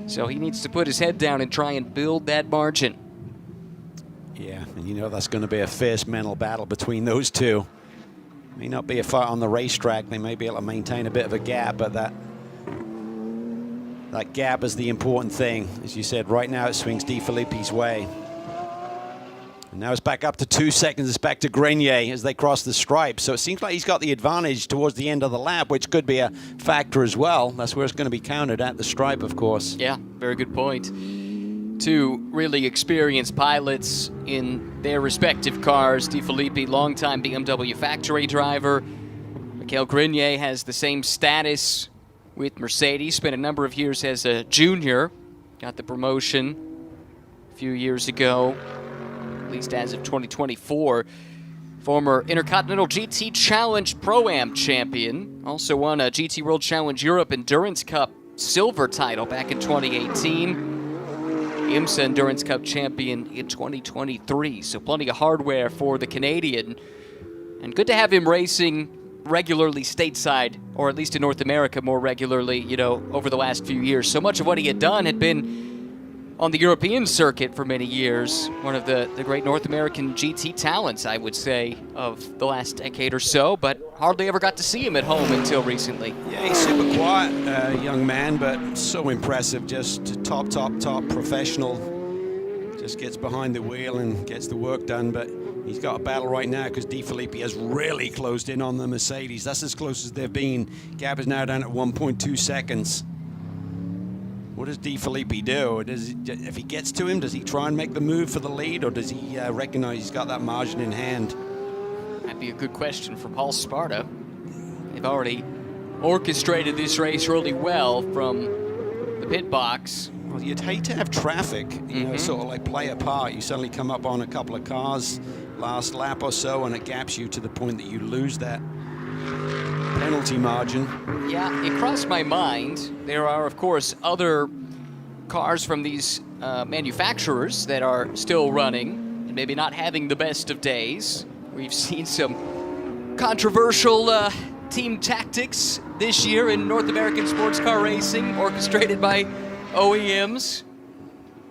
So he needs to put his head down and try and build that margin. Yeah, and you know that's going to be a fierce mental battle between those two. May not be a fight on the racetrack. They may be able to maintain a bit of a gap, but that gap is the important thing. As you said, right now it swings De Filippi's way. And now it's back up to 2 seconds. It's back to Grenier as they cross the stripe. So it seems like he's got the advantage towards the end of the lap, which could be a factor as well. That's where it's going to be counted, at the stripe, of course. Yeah, very good point. Two really experienced pilots in their respective cars. De Filippi, longtime BMW factory driver. Mikael Grenier has the same status with Mercedes. Spent a number of years as a junior. Got the promotion a few years ago, at least as of 2024. Former Intercontinental GT Challenge Pro-Am champion. Also won a GT World Challenge Europe Endurance Cup silver title back in 2018. IMSA Endurance Cup champion in 2023. So plenty of hardware for the Canadian. And good to have him racing regularly stateside, or at least in North America more regularly, you know, over the last few years. So much of what he had done had been on the European circuit for many years. One of the great North American GT talents, I would say, of the last decade or so, but hardly ever got to see him at home until recently. Yeah, he's super quiet, young man, but so impressive. Just top professional. Just gets behind the wheel and gets the work done, but he's got a battle right now because De Filippi has really closed in on the Mercedes. That's as close as they've been. Gap is now down at 1.2 seconds. What does De Filippi do? If he gets to him, does he try and make the move for the lead, or does he recognize he's got that margin in hand? That'd be a good question for Paul Sparta. They've already orchestrated this race really well from the pit box. Well, you'd hate to have traffic, you know, sort of like play a part. You suddenly come up on a couple of cars last lap or so, and it gaps you to the point that you lose that penalty margin. Yeah, it crossed my mind. There are, of course, other cars from these manufacturers that are still running and maybe not having the best of days. We've seen some controversial team tactics this year in North American sports car racing, orchestrated by OEMs.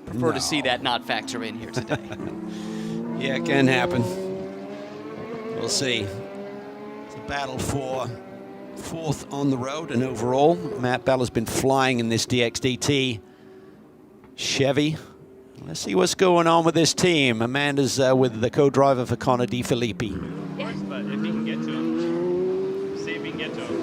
Prefer to see that not factor in here today. Yeah, it can happen. We'll see. It's a battle for fourth on the road and overall. Matt Bella's been flying in this DXDT Chevy. Let's see what's going on with this team. Amanda's with the co-driver for Connor De Filippi. Yeah. But if he can get to him, see if he can get to him.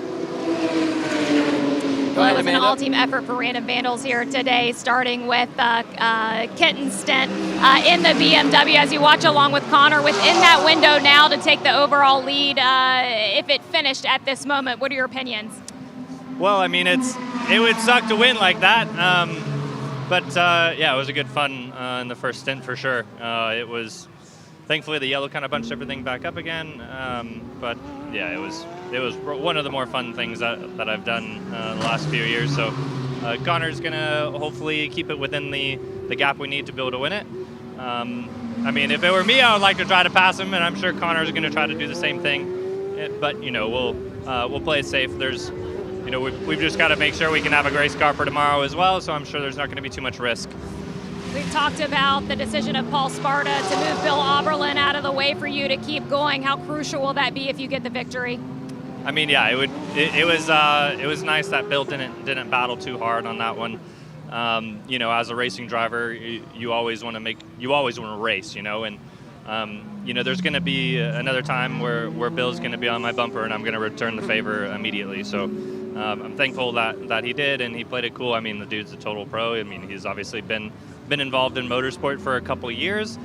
Well, it was an all-team effort for Random Vandals here today, starting with Kenton Stent in the BMW as you watch along with Connor within that window now to take the overall lead. If it finished at this moment, what are your opinions? Well, I mean, it would suck to win like that. But yeah, it was a good fun in the first stint for sure. It was, thankfully, the yellow kind of bunched everything back up again. But yeah, it was one of the more fun things that I've done the last few years. So Connor's gonna hopefully keep it within the gap we need to be able to win it. I mean, if it were me, I would like to try to pass him, and I'm sure Connor's gonna try to do the same thing. But you know, we'll play it safe. There's, you know, we've just got to make sure we can have a race car for tomorrow as well. So I'm sure there's not going to be too much risk. We've talked about the decision of Paul Sparta to move Bill Oberlin out of the way for you to keep going. How crucial will that be if you get the victory? I mean, yeah, it was nice that Bill didn't battle too hard on that one. You know, as a racing driver, you always want to race, you know, and you know, there's going to be another time where Bill's going to be on my bumper and I'm going to return the favor immediately. So I'm thankful that he did, and he played it cool. I mean, the dude's a total pro. I mean, he's obviously been involved in motorsport for a couple of years.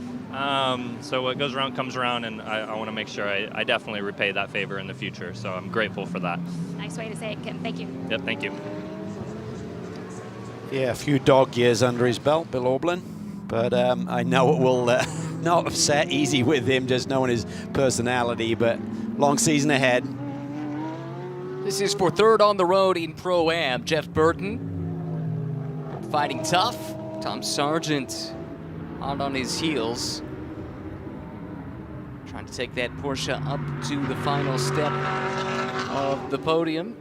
So what goes around comes around, and I want to make sure I definitely repay that favor in the future. So I'm grateful for that. Nice way to say it, Kim. Thank you. Yep, thank you. Yeah, a few dog years under his belt, Bill Oberlin. But I know it will not have sat easy with him, just knowing his personality, but long season ahead. This is for third on the road in Pro-Am. Jeff Burton fighting tough. Tom Sargent hard on his heels. trying to take that Porsche up to the final step of the podium.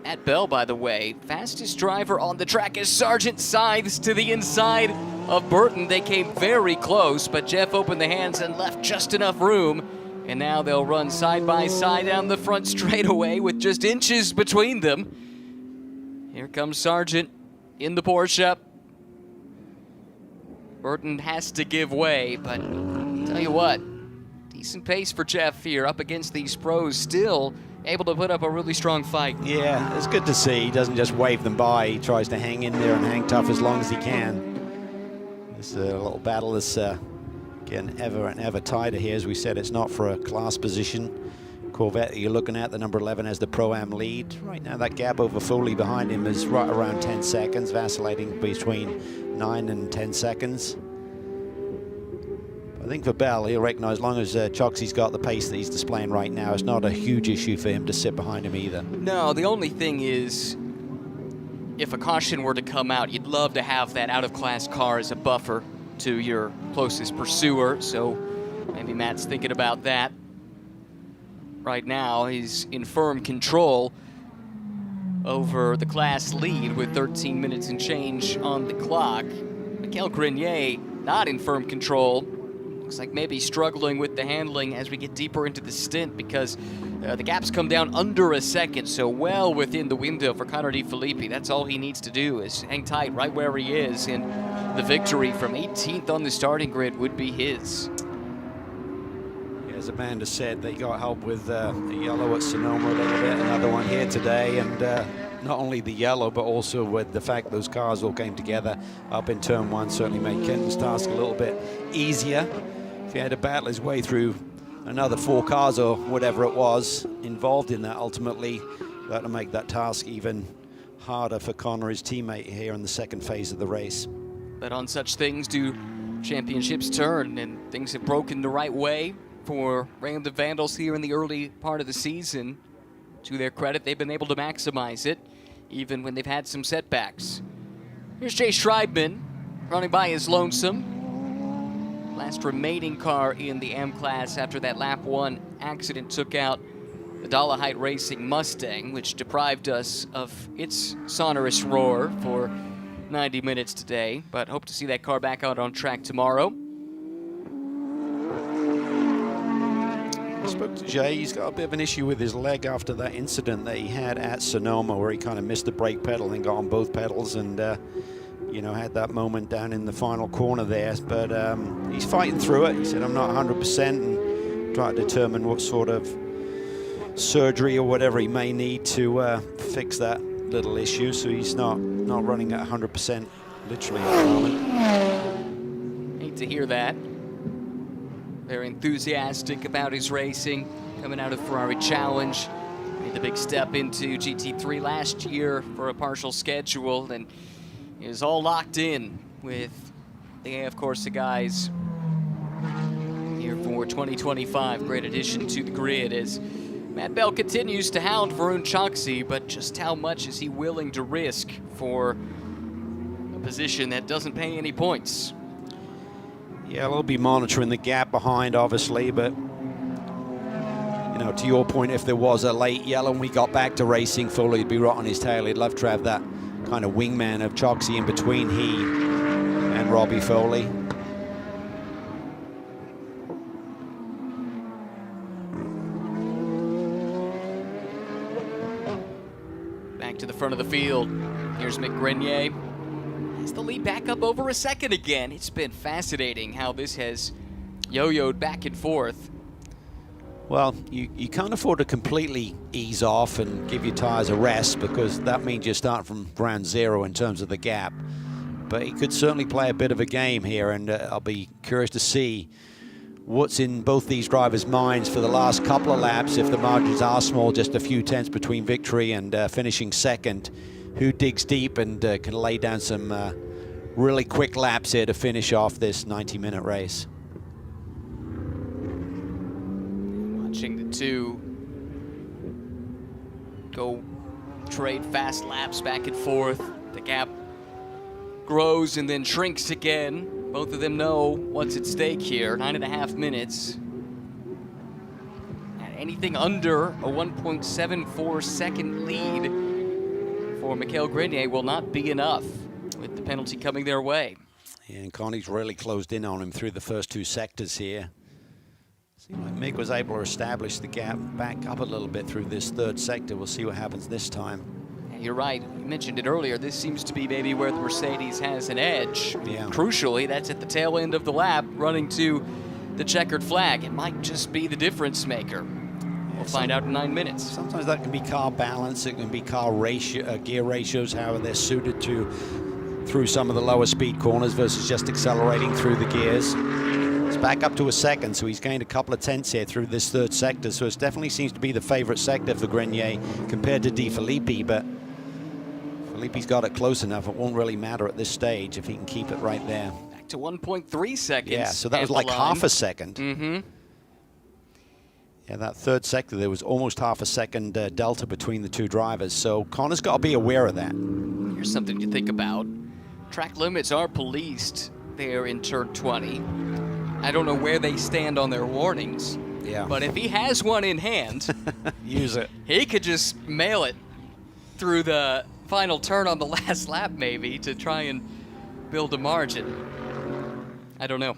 Matt Bell, by the way, fastest driver on the track as Sargent scythes to the inside of Burton. They came very close, but Jeff opened the hands and left just enough room. And now they'll run side by side down the front straightaway with just inches between them. Here comes Sargent in the Porsche. Burton has to give way, but tell you what, decent pace for Jeff here up against these pros, still able to put up a really strong fight. Yeah, it's good to see. He doesn't just wave them by. He tries to hang in there and hang tough as long as he can. This is a little battle that's getting ever and ever tighter here. As we said, it's not for a class position. Corvette you're looking at, the number 11 as the Pro-Am lead. Right now that gap over Foley behind him is right around 10 seconds, vacillating between 9 and 10 seconds. I think for Bell, he'll recognize as long as Choxy's got the pace that he's displaying right now, it's not a huge issue for him to sit behind him either. No, the only thing is, if a caution were to come out, you'd love to have that out-of-class car as a buffer to your closest pursuer, so maybe Matt's thinking about that. Right now, he's in firm control over the class lead with 13 minutes and change on the clock. Michael Grenier not in firm control. Looks like maybe struggling with the handling as we get deeper into the stint because the gaps come down under a second, so well within the window for Connor DeFilippi. That's all he needs to do is hang tight right where he is, and the victory from 18th on the starting grid would be his. As Amanda said, they got help with the yellow at Sonoma a little bit, another one here today, and not only the yellow, but also with the fact those cars all came together up in turn one certainly made Kenton's task a little bit easier. If he had to battle his way through another 4 cars or whatever it was involved in that, ultimately that'll make that task even harder for Connor, his teammate, here in the second phase of the race. But on such things do championships turn, and things have broken the right way for Random Vandals here in the early part of the season. To their credit, they've been able to maximize it, even when they've had some setbacks. Here's Jay Schreibman running by his lonesome. Last remaining car in the M class after that lap 1 accident took out the Dollarhide Racing Mustang, which deprived us of its sonorous roar for 90 minutes today, but hope to see that car back out on track tomorrow. I spoke to Jay. He's got a bit of an issue with his leg after that incident that he had at Sonoma where he kind of missed the brake pedal and got on both pedals and you know, had that moment down in the final corner there, but he's fighting through it. He said, I'm not 100% and trying to determine what sort of surgery or whatever he may need to fix that little issue, so he's not running at 100% literally at the moment. Hate to hear that. Very enthusiastic about his racing, coming out of Ferrari Challenge. Made the big step into GT3 last year for a partial schedule, and is all locked in with the AF Corsa guys here for 2025. Great addition to the grid as Matt Bell continues to hound Varun Choksi, but just how much is he willing to risk for a position that doesn't pay any points? Yeah, they'll be monitoring the gap behind, obviously, but you know, to your point, if there was a late yellow and we got back to racing, Foley would be right on his tail. He'd love to have that kind of wingman of Choksi in between he and Robbie Foley. Back to the front of the field. Here's Mick Grenier. Has the lead back up over a second again. It's been fascinating how this has yo-yoed back and forth. Well, you can't afford to completely ease off and give your tires a rest because that means you start from ground zero in terms of the gap. But he could certainly play a bit of a game here, and I'll be curious to see what's in both these drivers' minds for the last couple of laps. If the margins are small, just a few tenths between victory and finishing second, who digs deep and can lay down some really quick laps here to finish off this 90-minute race. Watching the two go trade fast laps back and forth. The gap grows and then shrinks again. Both of them know what's at stake here. 9.5 minutes. anything under a 1.74 second lead for Mikaël Grenier will not be enough, with the penalty coming their way. Yeah, and Connie's really closed in on him through the first 2 sectors here. Seemed like Mick was able to establish the gap back up a little bit through this 3rd sector. We'll see what happens this time. You're right, you mentioned it earlier, this seems to be maybe where the Mercedes has an edge. Yeah. Crucially, that's at the tail end of the lap, running to the checkered flag. It might just be the difference maker. We'll find out in 9 minutes. Sometimes that can be car balance, it can be car ratio, gear ratios, how they're suited to through some of the lower speed corners versus just accelerating through the gears. It's back up to a second, so he's gained a couple of tenths here through this 3rd sector, so it definitely seems to be the favorite sector for Grenier compared to De Filippi, but Filippi's got it close enough. It won't really matter at this stage if he can keep it right there. Back to 1.3 seconds. Yeah, so that was like half a second. Yeah, that 3rd sector, there was almost half a second delta between the 2 drivers, so Connor's got to be aware of that. Here's something to think about. Track limits are policed there in turn 20. I don't know where they stand on their warnings. Yeah. But if he has one in hand, use it. He could just mail it through the final turn on the last lap, maybe, to try and build a margin. I don't know.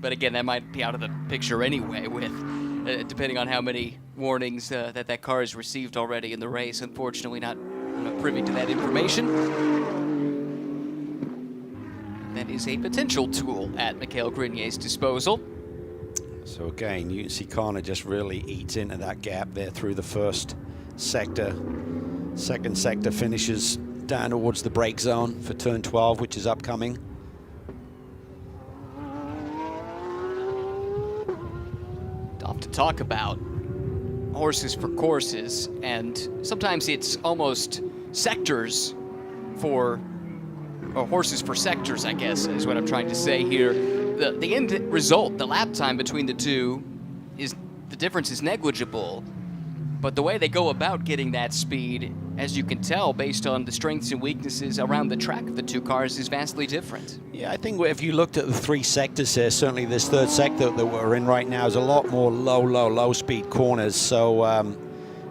But again, that might be out of the picture anyway, with depending on how many warnings that car has received already in the race. Unfortunately, not privy to that information. That is a potential tool at Mikaël Grenier's disposal. So again, you can see Connor just really eats into that gap there through the 1st sector. 2nd sector finishes down towards the brake zone for turn 12, which is upcoming. Off to talk about horses for courses, and sometimes it's almost sectors for, or horses for sectors, I guess, is what I'm trying to say here. The end result, the lap time between the two, the difference is negligible. But the way they go about getting that speed, as you can tell, based on the strengths and weaknesses around the track of the 2 cars, is vastly different. Yeah, I think if you looked at the 3 sectors here, certainly this 3rd sector that we're in right now is a lot more low speed corners. So,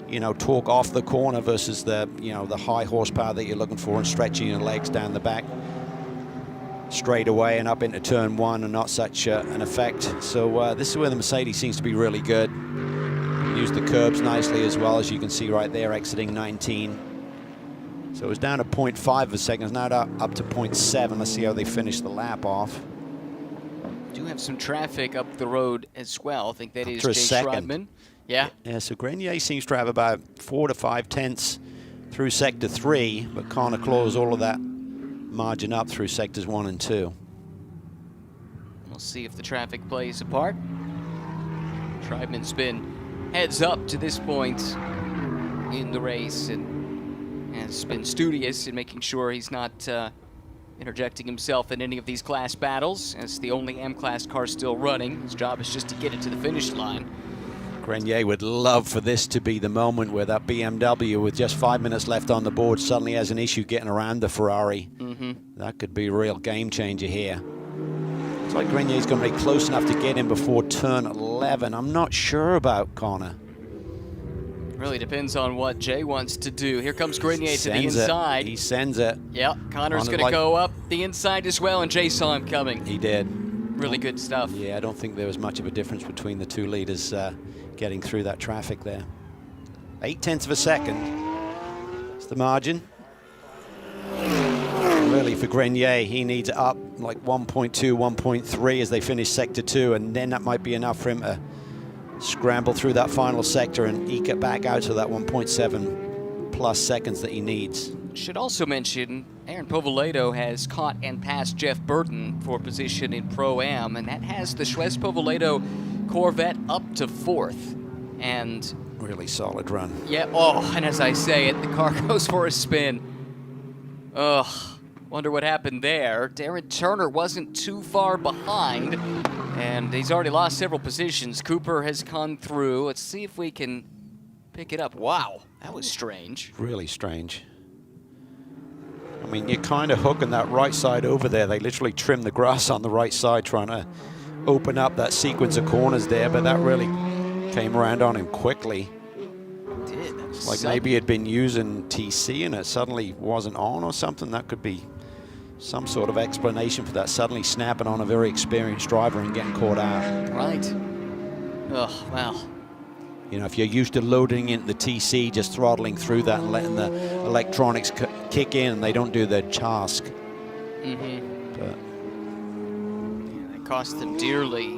you know, torque off the corner versus the, the high horsepower that you're looking for and stretching your legs down the back straight away and up into turn 1 and not such an effect. So this is where the Mercedes seems to be really good. Use the curbs nicely as well, as you can see right there, exiting 19. So it was down to 0.5 of a second, it's now up to 0.7. Let's see how they finish the lap off. Do have some traffic up the road as well. I think that is Jay Schrodman. Yeah. Yeah, so Grenier seems to have about 4 to 5 tenths through sector 3, but Connor claws all of that margin up through sectors 1 and 2. We'll see if the traffic plays a part. Schrodman's been heads up to this point in the race and has been studious in making sure he's not interjecting himself in any of these class battles. As the only M-Class car still running, his job is just to get it to the finish line. Grenier would love for this to be the moment where that BMW, with just 5 minutes left on the board, suddenly has an issue getting around the Ferrari. That could be a real game changer here. Looks like Grenier's going to be close enough to get in before turn 11. I'm not sure about Connor. Really depends on what Jay wants to do. Here comes Grenier to the inside. He sends it. Yep, Connor's going to go up the inside as well, and Jay saw him coming. He did. Really good stuff. Yeah, I don't think there was much of a difference between the 2 leaders getting through that traffic there. 8 tenths of a second. It's the margin. Really, for Grenier, he needs up like 1.2, 1.3 as they finish sector 2, and then that might be enough for him to scramble through that final sector and eke it back out to that 1.7 plus seconds that he needs. Should also mention, Aaron Povoledo has caught and passed Jeff Burton for position in Pro-Am, and that has the Suez Povoledo Corvette up to 4th. And really solid run. Yeah, and as I say it, the car goes for a spin. Wonder what happened there. Darren Turner wasn't too far behind, and he's already lost several positions. Cooper has gone through. Let's see if we can pick it up. Wow, that was strange. Really strange. I mean, you're kind of hooking that right side over there. They literally trim the grass on the right side, trying to open up that sequence of corners there, but that really came around on him quickly. Did. It's like maybe he'd been using TC and it suddenly wasn't on or something. That could be some sort of explanation for that suddenly snapping on a very experienced driver and getting caught out. Right. Oh, well. You know, if you're used to loading into the TC, just throttling through that and letting the electronics kick in, and they don't do their task. But that cost them dearly.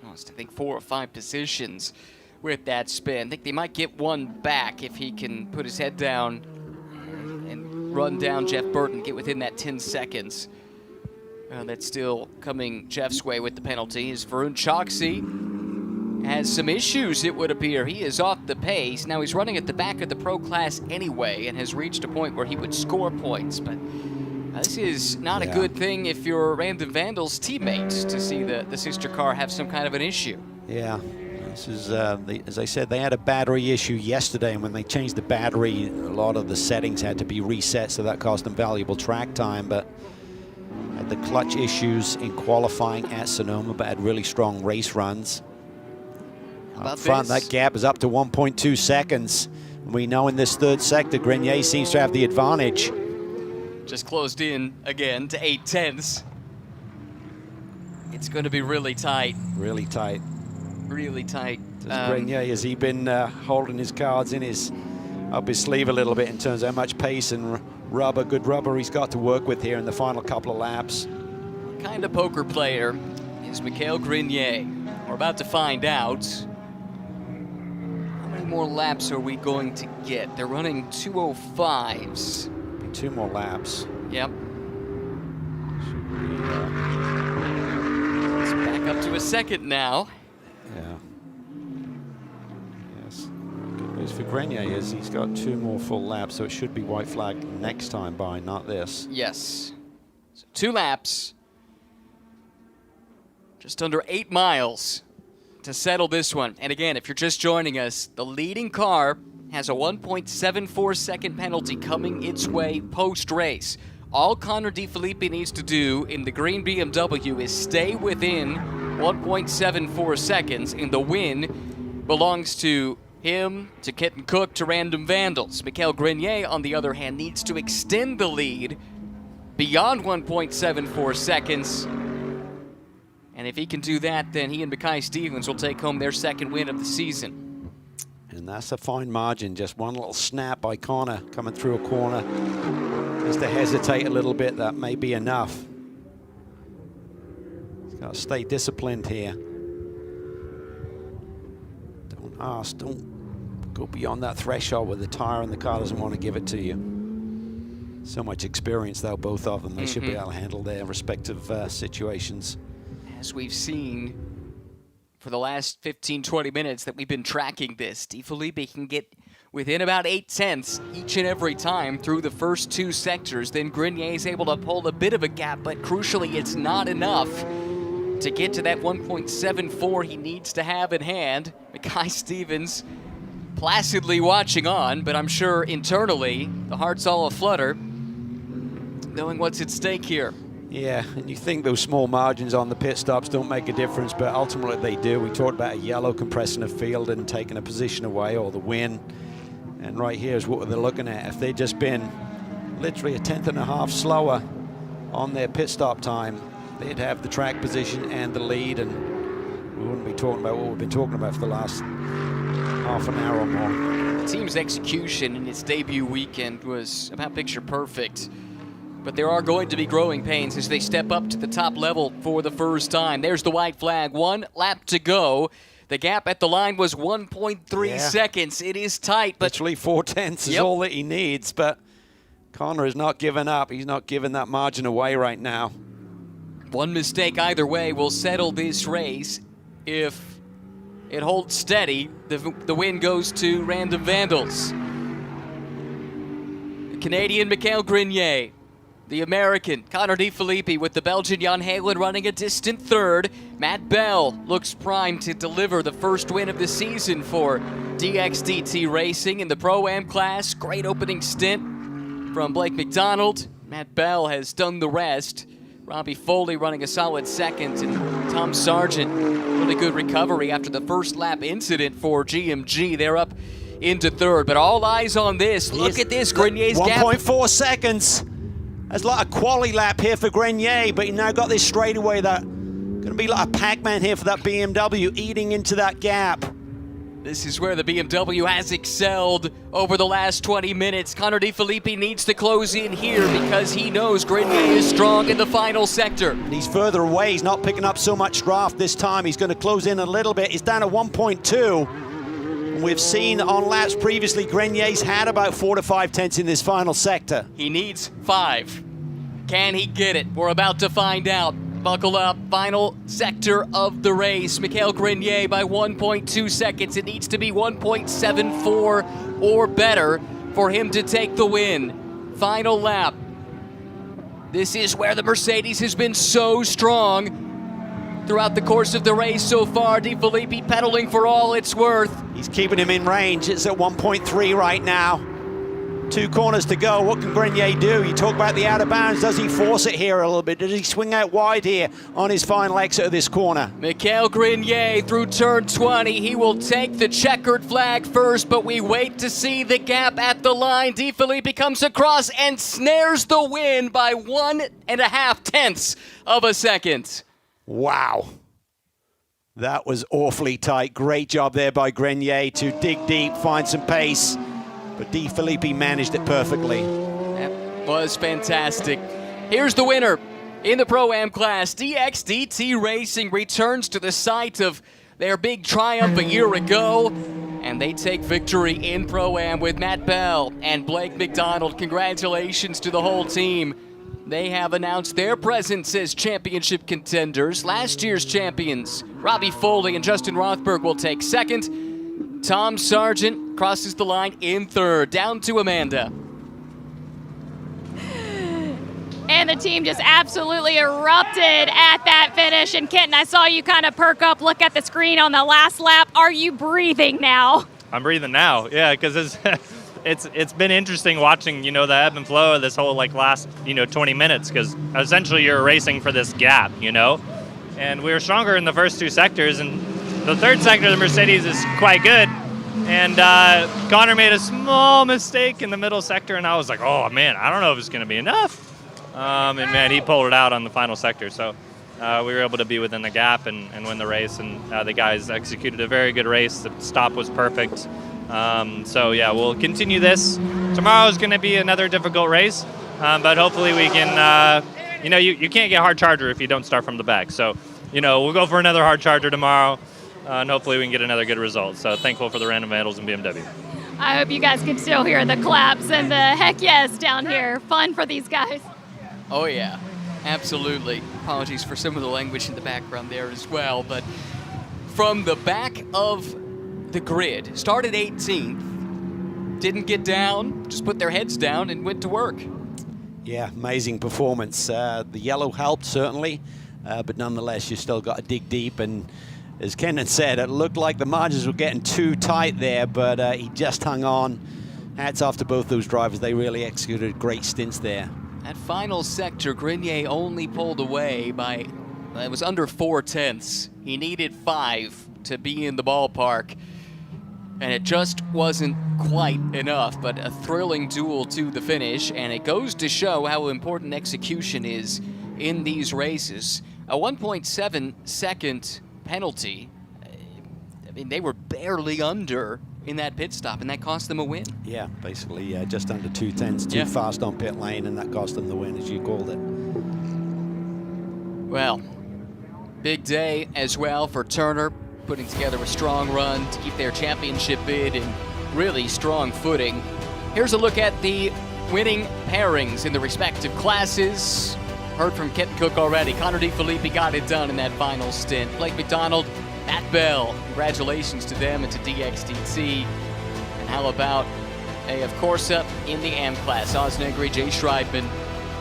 Lost, I think, 4 or 5 positions with that spin. I think they might get one back if he can put his head down and run down Jeff Burton, get within that 10 seconds. That's still coming Jeff's way with the penalty. As Varun Choksi has some issues, it would appear. He is off the pace. Now he's running at the back of the pro class anyway and has reached a point where he would score points. But this is not a good thing if you're Random Vandals' teammate to see the sister car have some kind of an issue. Yeah. This is, as I said, they had a battery issue yesterday, and when they changed the battery, a lot of the settings had to be reset, so that cost them valuable track time. But had the clutch issues in qualifying at Sonoma, but had really strong race runs. Up front, that gap is up to 1.2 seconds. We know in this third sector, Grenier seems to have the advantage. Just closed in again to 8/10. It's going to be really tight. Really tight. Really tight. Grenier, has he been holding his cards up his sleeve a little bit in terms of how much pace and good rubber he's got to work with here in the final couple of laps? What kind of poker player is Mikhail Grenier? We're about to find out. How many more laps are we going to get? They're running 2:05s. 2 more laps. Yep. Let's back up to a second now. Yeah. Yes. Good news for Grenier is he's got 2 more full laps, so it should be white flag next time by, not this. Yes. So 2 laps. Just under 8 miles to settle this one. And again, if you're just joining us, the leading car has a 1.74 second penalty coming its way post-race. All Connor DeFilippi needs to do in the green BMW is stay within 1.74 seconds, and the win belongs to him, to Kitten Cook, to Random Vandals. Mikhail Grenier, on the other hand, needs to extend the lead beyond 1.74 seconds. And if he can do that, then he and Mackay Stevens will take home their second win of the season. And that's a fine margin. Just one little snap by Connor coming through a corner. Just to hesitate a little bit, that may be enough. He's got to stay disciplined here. Don't go beyond that threshold with the tire, and the car doesn't want to give it to you. So much experience, though, both of them. They should be able to handle their respective situations. As we've seen for the last 15-20 minutes that we've been tracking this, DeFilippi can get within about 8/10 each and every time through the first 2 sectors. Then Grenier is able to pull a bit of a gap, but crucially it's not enough to get to that 1.74 he needs to have in hand. Mackay Stevens placidly watching on, but I'm sure internally the heart's all aflutter, knowing what's at stake here. Yeah, and you think those small margins on the pit stops don't make a difference, but ultimately they do. We talked about a yellow compressing the field and taking a position away, or the win. And right here is what they're looking at. If they'd just been literally a 1/10 slower on their pit stop time, they'd have the track position and the lead, and we wouldn't be talking about what we've been talking about for the last half an hour or more. The team's execution in its debut weekend was about picture perfect. But there are going to be growing pains as they step up to the top level for the first time. There's the white flag. 1 lap to go. The gap at the line was 1.3 seconds. It is tight, but literally 4/10 is all that he needs. But Connor is not giving up. He's not giving that margin away right now. One mistake either way will settle this race. If it holds steady, the win goes to Random Vandals. The Canadian Mikhail Grenier. The American, Connor DeFilippi, with the Belgian Jan Halen running a distant third. Matt Bell looks primed to deliver the first win of the season for DXDT Racing in the Pro-Am class. Great opening stint from Blake McDonald. Matt Bell has done the rest. Robbie Foley running a solid second, and Tom Sargent, really good recovery after the first lap incident for GMG. They're up into third, but all eyes on this. Look at this, Grenier's gap. 1.4 seconds. That's like a quali lap here for Grenier, but he now got this straightaway that going to be like a Pac-Man here for that BMW, eating into that gap. This is where the BMW has excelled over the last 20 minutes. Connor DeFilippi needs to close in here because he knows Grenier is strong in the final sector. And he's further away. He's not picking up so much draft this time. He's going to close in a little bit. He's down to 1.2. We've seen on laps previously, Grenier's had about 4 to 5 tenths in this final sector. He needs 5. Can he get it? We're about to find out. Buckle up, final sector of the race. Mikhail Grenier by 1.2 seconds. It needs to be 1.74 or better for him to take the win. Final lap. This is where the Mercedes has been so strong throughout the course of the race so far. DeFilippi pedaling for all it's worth. He's keeping him in range. It's at 1.3 right now. 2 corners to go. What can Grenier do? You talk about the out of bounds. Does he force it here a little bit? Does he swing out wide here on his final exit of this corner? Mikhail Grenier through turn 20. He will take the checkered flag first, but we wait to see the gap at the line. DeFilippi comes across and snares the win by 1.5 tenths of a second. Wow. That was awfully tight. Great job there by Grenier to dig deep, find some pace. But DeFilippi managed it perfectly. That was fantastic. Here's the winner in the Pro-Am class. DXDT Racing returns to the site of their big triumph a year ago, and they take victory in Pro-Am with Matt Bell and Blake McDonald. Congratulations to the whole team. They have announced their presence as championship contenders. Last year's champions, Robbie Foley and Justin Rothberg, will take second. Tom Sargent crosses the line in third, down to Amanda. And the team just absolutely erupted at that finish. And Kenton, I saw you kind of perk up, look at the screen on the last lap. Are you breathing now? I'm breathing now, yeah, because it's been interesting watching, the ebb and flow of this whole last 20 minutes, because essentially you're racing for this gap, and we were stronger in the first 2 sectors, and the third sector of the Mercedes is quite good, and Connor made a small mistake in the middle sector, and I was like, oh man, I don't know if it's going to be enough, and man, he pulled it out on the final sector, so we were able to be within the gap and win the race, and the guys executed a very good race. The stop was perfect. So yeah, we'll continue this. Tomorrow's going to be another difficult race, but hopefully we can, you can't get hard charger if you don't start from the back. So, we'll go for another hard charger tomorrow, and hopefully we can get another good result. So thankful for the random vandals and BMW. I hope you guys can still hear the claps and the heck yes down here. Fun for these guys. Oh yeah, absolutely. Apologies for some of the language in the background there as well, but from the back of the grid, started 18th, didn't get down, just put their heads down and went to work. Yeah, amazing performance. The yellow helped certainly, but nonetheless you still got to dig deep, and as Kenan said, it looked like the margins were getting too tight there, but he just hung on. Hats off to both those drivers. They really executed great stints there. That final sector, Grenier only pulled away by, it was under 4 tenths. He needed 5 to be in the ballpark, and it just wasn't quite enough, but a thrilling duel to the finish, and it goes to show how important execution is in these races. A 1.7 second penalty, I mean, they were barely under in that pit stop, and that cost them a win. Yeah, basically just under 2 tenths, too fast on pit lane, and that cost them the win, as you called it. Well, big day as well for Turner, putting together a strong run to keep their championship bid in really strong footing. Here's a look at the winning pairings in the respective classes. Heard from Kenton Cook already. Connor DeFilippi got it done in that final stint. Blake McDonald, Matt Bell, congratulations to them and to DXDT. And how about AF Corsa in the AM class? Oz Negri, Jay Schreibman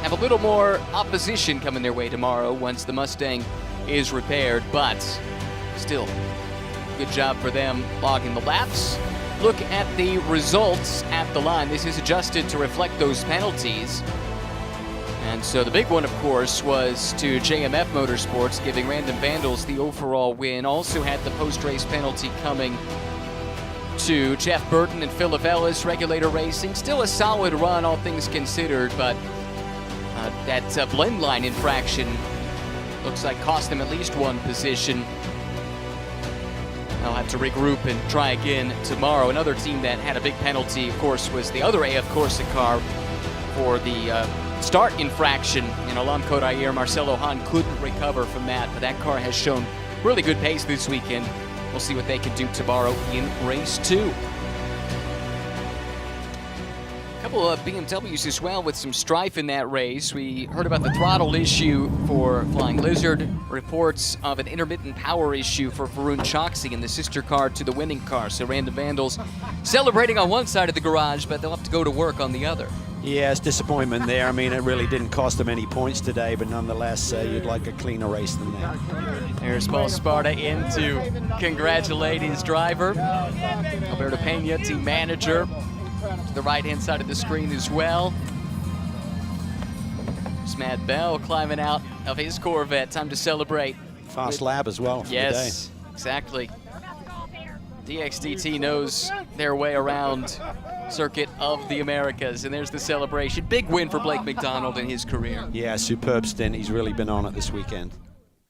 have a little more opposition coming their way tomorrow once the Mustang is repaired, but still, good job for them logging the laps. Look at the results at the line. This is adjusted to reflect those penalties. And so the big one, of course, was to JMF Motorsports, giving Random Vandals the overall win. Also had the post-race penalty coming to Jeff Burton and Philip Ellis, Regulator Racing. Still a solid run, all things considered, but that blend line infraction looks like cost them at least one position. They'll have to regroup and try again tomorrow. Another team that had a big penalty, of course, was the other AF Corsa car for the start infraction in Alam Kodair. Marcelo Hahn couldn't recover from that, but that car has shown really good pace this weekend. We'll see what they can do tomorrow in race 2. A couple of BMWs as well with some strife in that race. We heard about the throttle issue for Flying Lizard, reports of an intermittent power issue for Varun Choksi in the sister car to the winning car. So Random Vandals celebrating on one side of the garage, but they'll have to go to work on the other. Yeah, it's disappointment there. I mean, it really didn't cost them any points today, but nonetheless, you'd like a cleaner race than that. There's Paul Sparta in to congratulate his driver. Alberto Pena, team manager, to the right-hand side of the screen as well. There's Matt Bell climbing out of his Corvette. Time to celebrate. Fast lap as well for yes, the day. Exactly. DXDT knows their way around Circuit of the Americas, and there's the celebration. Big win for Blake McDonald in his career. Yeah, superb stint. He's really been on it this weekend.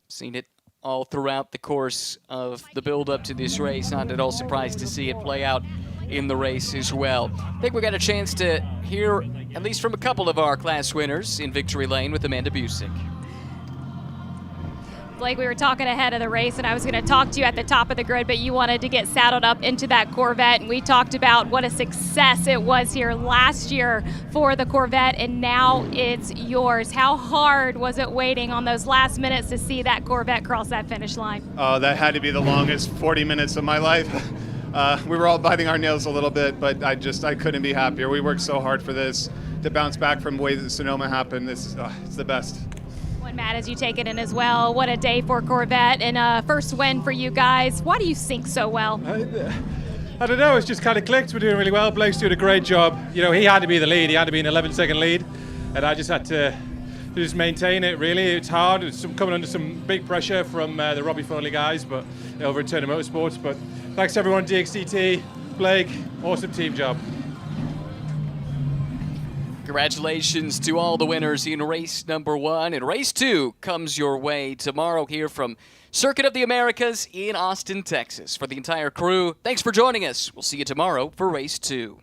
Seen it all throughout the course of the build-up to this race. Not at all surprised to see it play out in the race as well. I think we got a chance to hear at least from a couple of our class winners in Victory Lane with Amanda Busick. Blake, we were talking ahead of the race, and I was going to talk to you at the top of the grid, but you wanted to get saddled up into that Corvette, and we talked about what a success it was here last year for the Corvette, and now it's yours. How hard was it waiting on those last minutes to see that Corvette cross that finish line? Oh, that had to be the longest 40 minutes of my life. We were all biting our nails a little bit, but I couldn't be happier. We worked so hard for this. To bounce back from the way that Sonoma happened, it's the best. Matt, as you take it in as well, what a day for Corvette and first win for you guys. Why do you sync so well? I don't know, it's just kind of clicked. We're doing really well. Blake's doing a great job. You know, he had to be the lead. He had to be an 11-second lead, and I just had to just maintain it, really. It's hard. It's coming under some big pressure from the Robbie Foley guys, but over at Turner Motorsports. But thanks to everyone, DXCT, Blake, awesome team job. Congratulations to all the winners in race number 1. And race 2 comes your way tomorrow here from Circuit of the Americas in Austin, Texas. For the entire crew, thanks for joining us. We'll see you tomorrow for race 2.